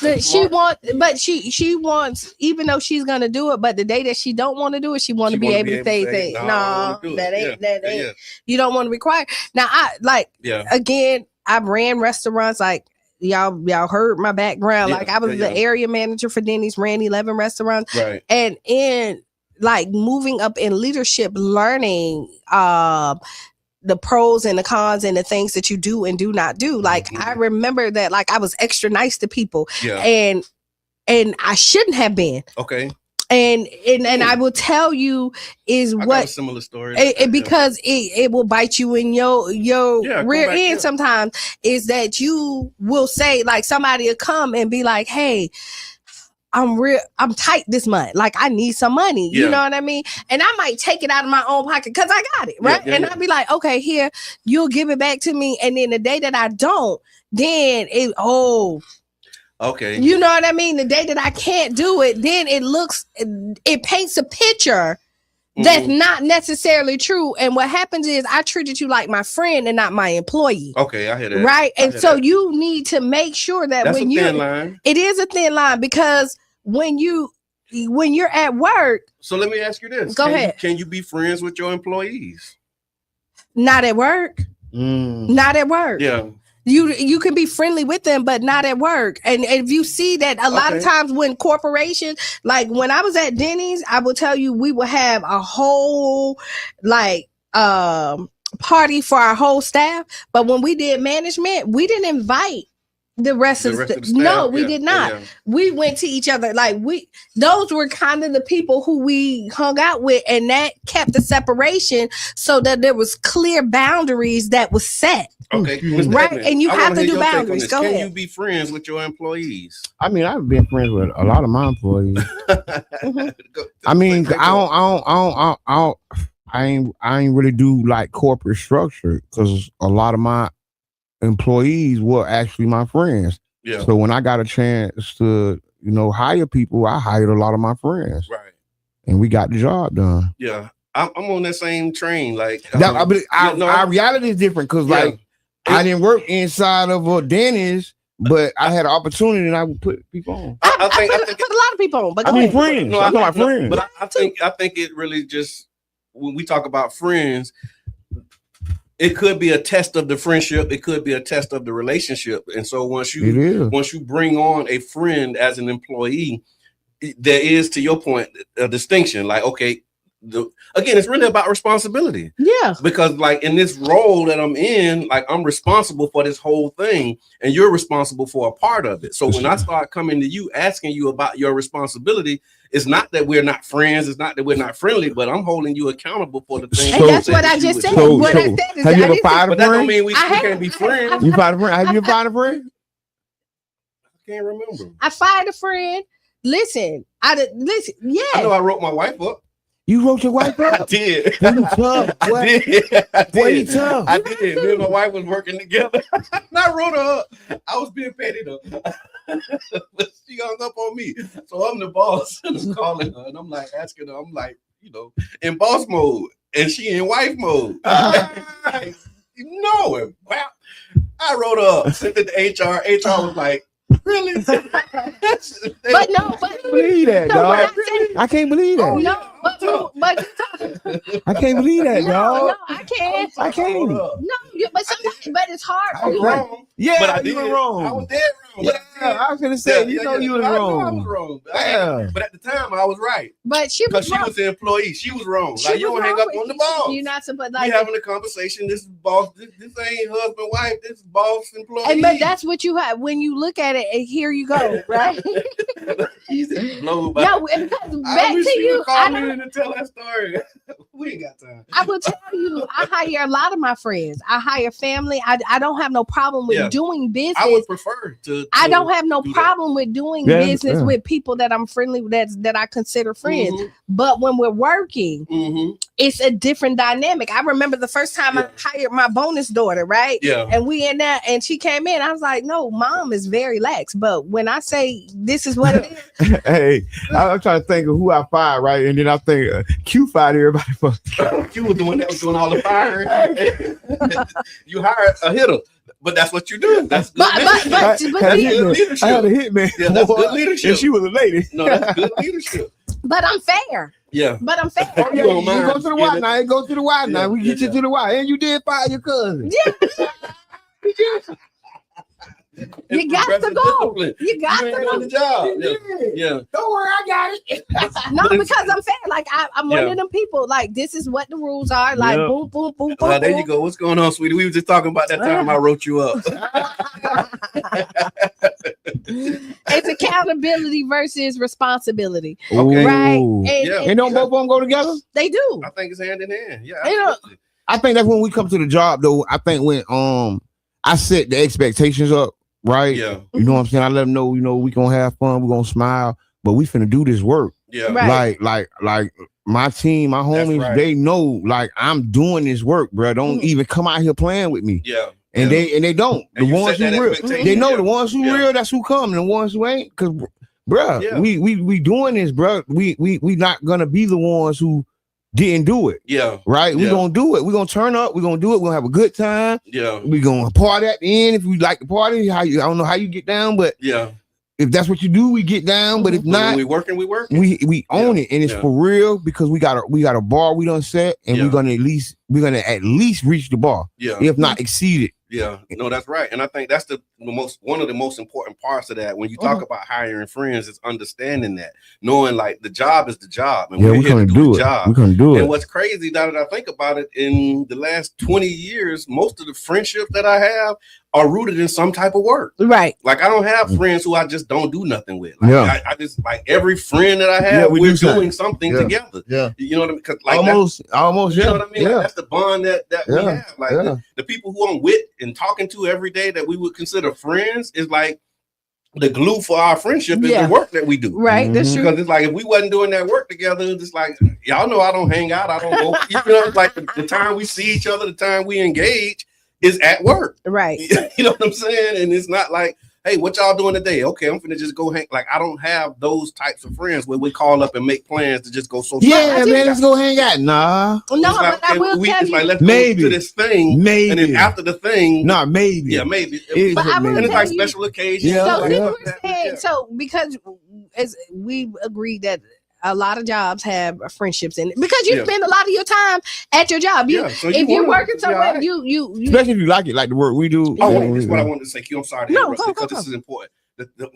she wants, even though she's gonna do it, but the day that she don't want to do it, she want to be able to say, no, that ain't. You don't want to require. Now again, I've ran restaurants like. Y'all heard my background. Like I was the area manager for Denny's, ran 11 restaurants. Right. And in like moving up in leadership, learning the pros and the cons and the things that you do and do not do. Like I remember that like I was extra nice to people. Yeah. And I shouldn't have been. Okay. And I will tell you is I got a what similar story. because it will bite you in your rear end sometimes, is that you will say, like, somebody will come and be like, hey, I'm tight this month. Like, I need some money. You know what I mean? And I might take it out of my own pocket because I got it, right? And I'll be like, okay, here, you'll give it back to me. And then the day that I don't, then okay. You know what I mean? The day that I can't do it, then it paints a picture that's not necessarily true. And what happens is I treated you like my friend and not my employee. Okay, I hear that. Right. And so you need to make sure that that's when thin line. It is a thin line, because when you're at work. So let me ask you this. Go ahead. Can you be friends with your employees? Not at work. Not at work. Yeah. You can be friendly with them, but not at work. And if you see that a lot of times when corporations, like when I was at Denny's, I will tell you, we would have a whole party for our whole staff. But when we did management, we didn't invite the rest of the staff. No, we did not. We went to each other. Like, those were kind of the people who we hung out with, and that kept the separation so that there was clear boundaries that was set. Okay, right. And you have to do boundaries. Go ahead. Can you be friends with your employees? I mean, I've been friends with a lot of my employees. I mean, I ain't really do like corporate structure, because a lot of my employees were actually my friends. Yeah. So when I got a chance to, hire people, I hired a lot of my friends. Right. And we got the job done. Yeah. I'm on that same train. Like, our reality is different, because I didn't work inside of a Denny's, but I had an opportunity and I would put people on. I put a lot of people on. But I mean, friends. I'm talking about friends. But I think it really just, when we talk about friends, it could be a test of the friendship. It could be a test of the relationship. And so once you bring on a friend as an employee, there is, to your point, a distinction. Like, okay, again, it's really about responsibility. Yeah. Because like in this role that I'm in, like I'm responsible for this whole thing, and you're responsible for a part of it. So when I start coming to you, asking you about your responsibility, it's not that we're not friends, it's not that we're not friendly, but I'm holding you accountable for the thing. And that's what I just said. What I said is, have you ever fired a friend? But that don't mean we can't be friends. You fired a friend? Have you fired a friend? I can't remember. I fired a friend. Listen. Yeah. I know I wrote my wife up. You wrote your wife up? I did. You tough. I did. Boy, you tough. I did. Me and my wife was working together. And I wrote her up. I was being petty though. But she hung up on me. So I'm the boss. And I'm calling her and I'm like asking her, I'm like, in boss mode. And she in wife mode. No. Well, I wrote her up. Sent it to HR. HR was like, really? But I can't believe that, dog. I can't believe that. I can't believe that, dog. No, I can't. I can't. No, but it's hard. I was wrong. Yeah, but I you were wrong. I was dead wrong. Yeah, I was gonna say, you was wrong. I was wrong. Yeah. But at the time, I was right. But she was because she was the employee. She was wrong. Like, you don't hang up on the boss. You're not supposed we having a conversation. This is boss. This ain't husband, wife. This is boss, employee. But that's what you have when you look at it. And here you go, right? No, because back to you. Call me to tell that story. We ain't got time. I will tell you, I hire a lot of my friends. I hire family. I don't have no problem with doing business. I would prefer to I don't have no problem with doing business with people that I'm friendly with, that I consider friends. Mm-hmm. But when we're working, it's a different dynamic. I remember the first time I hired my bonus daughter, right? Yeah. And we in there, and she came in. I was like, no, mom is very lax. But when I say this is what it is. Hey, I'm trying to think of who I fired, right? And then I think Q fired everybody. Q was the one that was doing all the firing. You hired a hitter. But that's what you do. That's good leadership. I had a hitman. Yeah, that's good leadership. And she was a lady. No, that's good leadership. But I'm fair. Yeah. But I'm fair. You go to the Y now. Go to the Y now. We get you to the Y. And you did fire your cousin. Yeah. You got to go. You got to go. The job. Yeah. Don't worry, I got it. No, because I'm fair. Like I'm one of them people. Like this is what the rules are. Like boom, boom, boom, boom. There you go. What's going on, sweetie? We were just talking about that time I wrote you up. It's accountability versus responsibility. Okay. Right. Ooh. And don't both of them go together? They do. I think it's hand in hand. Yeah, You know, absolutely. I think that's when we come to the job though. I think when I set the expectations up, right? Yeah. You know what I'm saying? I let them know, we gonna have fun, we gonna smile, but we finna do this work. Yeah. Right. Like my team, my homies, right. they know like I'm doing this work, bro. Don't even come out here playing with me. Yeah. And they don't. And The you ones who set that real, expectation. they know Yeah. the ones who Yeah. real, that's who come, and the ones who ain't, cause bruh, Yeah. we doing this, bruh. We not gonna be the ones who didn't do it. Yeah. Right? We're Yeah. gonna do it. We're gonna turn up, we're gonna do it, we're gonna have a good time. Yeah. We're gonna party at the end if we like to party. I don't know how you get down, but Yeah. if that's what you do, we get down. But if When not, we working, we working. we own Yeah. it, and it's Yeah. for real because we got a bar we done set, and Yeah. we're gonna at least reach the bar, Yeah. if not exceed it. Yeah, no, that's right, and I think that's one of the most important parts of that. When you talk about hiring friends, is understanding that, knowing like the job is the job, and Yeah, we're we're here gonna to do do it. the job. We're gonna do And it. what's crazy now that I think about it, in the last 20 years, most of the friendships that I have are rooted in some type of work. Right. Like I don't have friends who I just don't do nothing with. Like, Yeah. I just like every friend that I Yeah, have, we we're do something. doing something Yeah. together. Yeah. You know what I mean? 'Cause, like, Almost, you know yeah. what I mean? Like, Yeah. that's the bond that we Yeah. have. Like Yeah. the people who I'm with and talking to every day that we would consider friends is like the glue for our friendship is Yeah. the work that we do. Right. That's true. Because it's like if we wasn't doing that work together, it's like y'all know I don't hang out, I don't go. You know, like the time we see each other, the time we engage is at work. Right. You know what I'm saying? And it's not like, hey, what y'all doing today? Okay, I'm finna just go hang. Like I don't have those types of friends where we call up and make plans to just go social. Yeah, man, let's go hang out. Nah, No, It's like, but I will tell it's you. like let's Maybe. go to this thing, maybe. and then after the thing, Nah, maybe. yeah, maybe. It- But I will And it's tell like you- special occasions. Yeah, So like since that. we're saying, Yeah. so because as we agreed that a lot of jobs have friendships in it, because you Yeah. spend a lot of your time at your job. You, Yeah, so if you're wanna- working yeah, somewhere, right. you Especially if you like it, like the work we do. Oh, Yeah, wait, this is what I we- wanted to say, Q. I'm sorry to No, interrupt go, because go, this go. is important.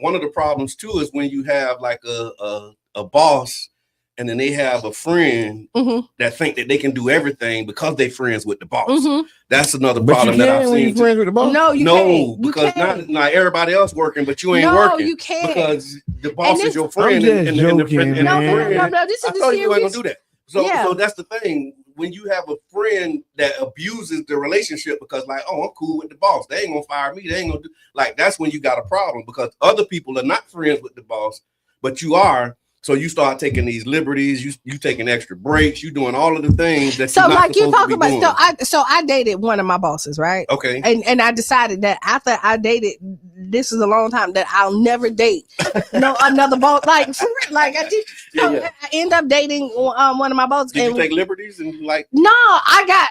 One of the problems too is when you have like a boss, and then they have a friend Mhm. that think that they can do everything because they friends with the boss. Mhm. That's another But you problem that I've can when seen. you're friends with the boss. No, you No, can't. You because can't. not everybody else working, but you ain't No, working. you can't. Because the boss this- is your friend, I'm just joking, No, this is I the thought you weren't serious. gonna do that. So, Yeah. so that's the thing. When you have a friend that abuses the relationship because, like, oh, I'm cool with the boss, they ain't gonna fire me, they ain't gonna do like that's when you got a problem because other people are not friends with the boss, but you are. So you start taking these liberties, you taking extra breaks, you doing all of the things that So you're not like you supposed to talk be about, doing. so I dated one of my bosses, right? Okay. And I decided that after I dated, this is a long time, that I'll never date another boss. Like for real, like I did. So Yeah. I end up dating one of my bosses. Did you and take liberties and like? no,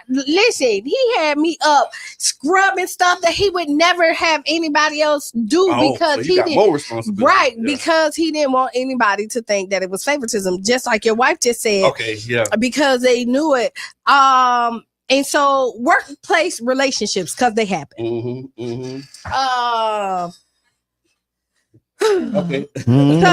listen, he had me up scrubbing stuff that he would never have anybody else do because so he you got didn't. more responsibility. Right, Yeah. because he didn't want anybody to think that it was favoritism, just like your wife just said. Okay, yeah. Because they knew it. And so workplace relationships, because they happen. Okay. So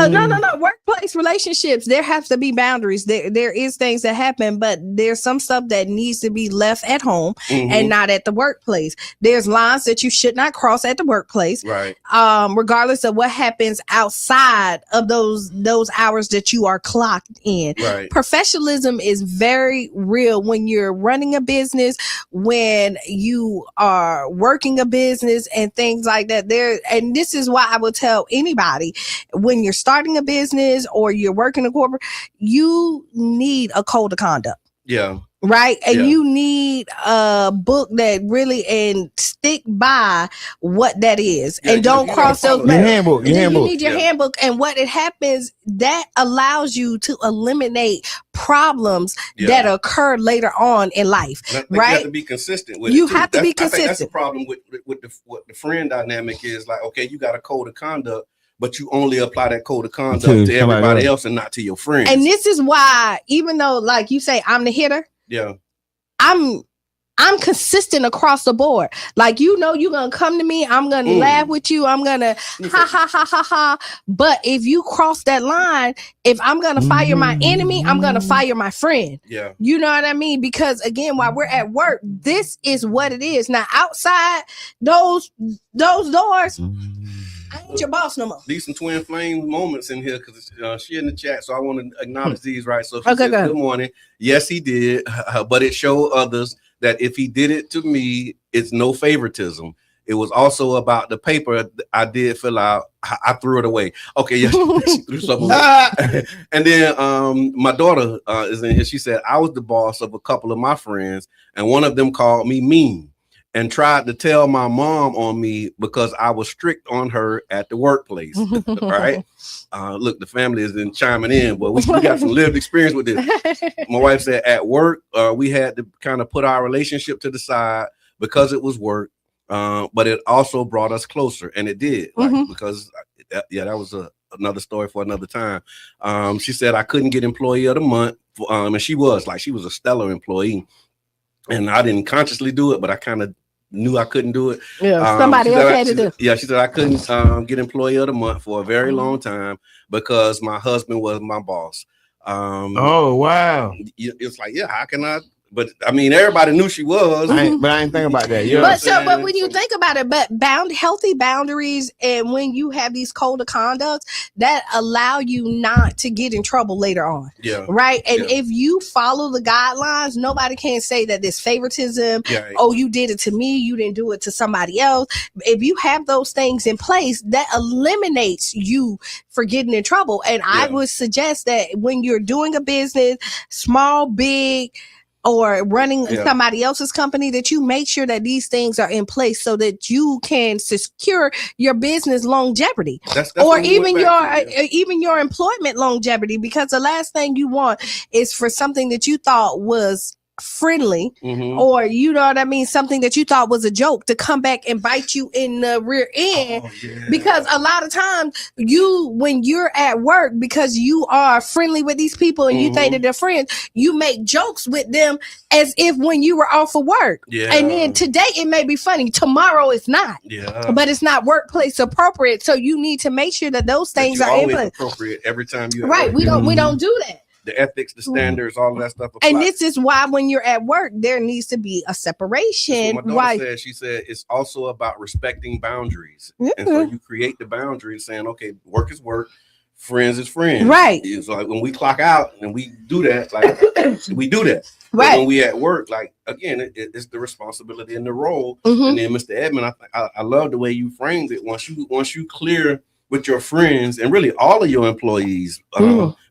no. Workplace relationships, there has to be boundaries. There is things that happen, but there's some stuff that needs to be left at home and not at the workplace. There's lines that you should not cross at the workplace. Right. Regardless of what happens outside of those hours that you are clocked in. Right. Professionalism is very real when you're running a business, when you are working a business and things like that. And this is why I will tell anybody, when you're starting a business or you're working a corporate, you need a code of conduct. Yeah. Right. And Yeah. you need a book that really and stick by what that is. Yeah, and don't you cross gotta those follow Your that. handbook. Your you handbook. need your Yeah. handbook, and what it happens, that allows you to eliminate problems Yeah. that occur later on in life. And I think you Right? have to be consistent with You it. too. have to be I think that's the consistent. problem with what the friend dynamic is. Like, okay, you got a code of conduct, but you only apply that code of conduct To to somebody everybody else. else and not to your friends. And this is why, even though, like you say, I'm the hitter, yeah. I'm consistent across the board. Like, you're gonna come to me, I'm gonna laugh with you, I'm gonna ha. But if you cross that line, if I'm gonna fire my enemy, I'm gonna fire my friend. Yeah. You know what I mean? Because again, while we're at work, this is what it is. Now, outside those doors, I ain't your boss no more. These some twin flame moments in here because she in the chat, so I want to acknowledge these, right? So she Okay, says, good morning. Yes, he did, but it showed others that if he did it to me, it's no favoritism. It was also about the paper I did fill out. I threw it away. Okay, yes, she threw something away. And then my daughter is in here. She said, I was the boss of a couple of my friends, and one of them called me mean and tried to tell my mom on me because I was strict on her at the workplace. Right? Look, the family is in chiming in, but we got some lived experience with this. My wife said at work, we had to kind of put our relationship to the side because it was work. But it also brought us closer, and it did, because that was another story for another time. She said I couldn't get employee of the month, and she was a stellar employee, and I didn't consciously do it, but I kind of knew I couldn't do it. Yeah, somebody else had to do. Yeah, she said I couldn't get employee of the month for a very long time because my husband was my boss. Oh wow! It's like, yeah, how can I? But I mean, everybody knew she was. I ain't think about that. You know but when you think about it, healthy boundaries, and when you have these code of conducts that allow you not to get in trouble later on. Yeah. Right. And if you follow the guidelines, nobody can say that there's favoritism. Yeah, right. Oh, you did it to me, you didn't do it to somebody else. If you have those things in place, that eliminates you for getting in trouble. And I would suggest that when you're doing a business, small, big, or running somebody else's company, that you make sure that these things are in place so that you can secure your business longevity, or even your employment longevity, because the last thing you want is for something that you thought was friendly, or you know what I mean, something that you thought was a joke to come back and bite you in the rear end. Because a lot of times when you're at work, because you are friendly with these people and you think that they're friends, you make jokes with them as if when you were off of work. And then today it may be funny, tomorrow it's not. But it's not workplace appropriate, so you need to make sure that those things are in place. Appropriate every time you we don't do that. The ethics, the standards, all of that stuff apply. And this is why when you're at work, there needs to be a separation. That's what my daughter said. She said it's also about respecting boundaries. And so you create the boundaries saying, okay, work is work, friends is friends. Right. It's like when we clock out and we do that, like we do that. Right. But when we at work, like, again, it's the responsibility and the role. And then Mr. Edmond, I love the way you framed it. Once you clear with your friends and really all of your employees,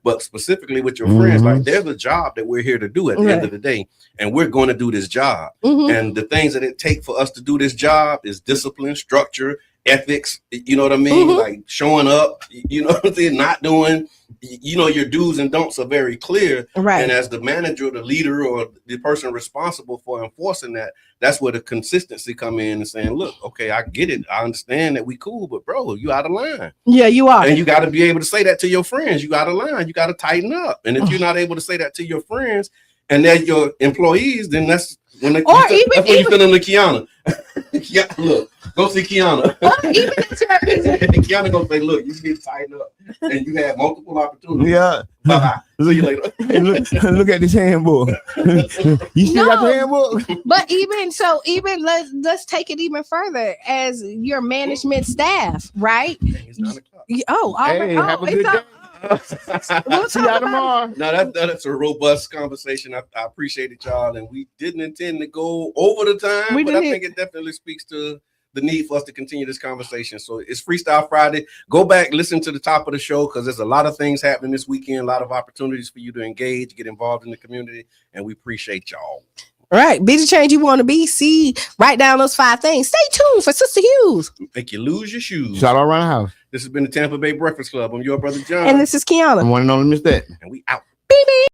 but specifically with your friends, like there's a job that we're here to do at the end of the day, and we're going to do this job. And the things that it takes for us to do this job is discipline, structure, ethics, you know what I mean? Like showing up, you know what I'm saying, not doing, you know, your do's and don'ts are very clear. Right. And as the manager, the leader, or the person responsible for enforcing that, that's where the consistency come in and saying, look, okay, I get it. I understand that we cool, but bro, you out of line. Yeah, you are. And you got to be able to say that to your friends. You got to line. You got to tighten up. And if you're not able to say that to your friends and they're your employees, then that's when you feel in the Qiana. Look, go see Qiana. Qiana gonna say, look, you need to tighten up, and you have multiple opportunities. Yeah. Bye-bye. See you later. Hey, look at this handbook. You still got the handbook? But even let's take it even further as your management staff, right? It's 9 o'clock. Have a good day. We'll see y'all tomorrow. No, that's a robust conversation. I appreciate it, y'all, and we didn't intend to go over the time, but I think it definitely speaks to the need for us to continue this conversation. So it's Freestyle Friday. Go back, listen to the top of the show, because there's a lot of things happening this weekend, a lot of opportunities for you to engage, get involved in the community, and we appreciate y'all. All right, be the change you want to be. Write down those 5 things. Stay tuned for Sister Hughes. Make you lose your shoes. Shout out around the house. This has been the Tampa Bay Breakfast Club. I'm your brother John. And this is Qiana. I'm one and only Mr. Edmond. And we out. Beep, beep.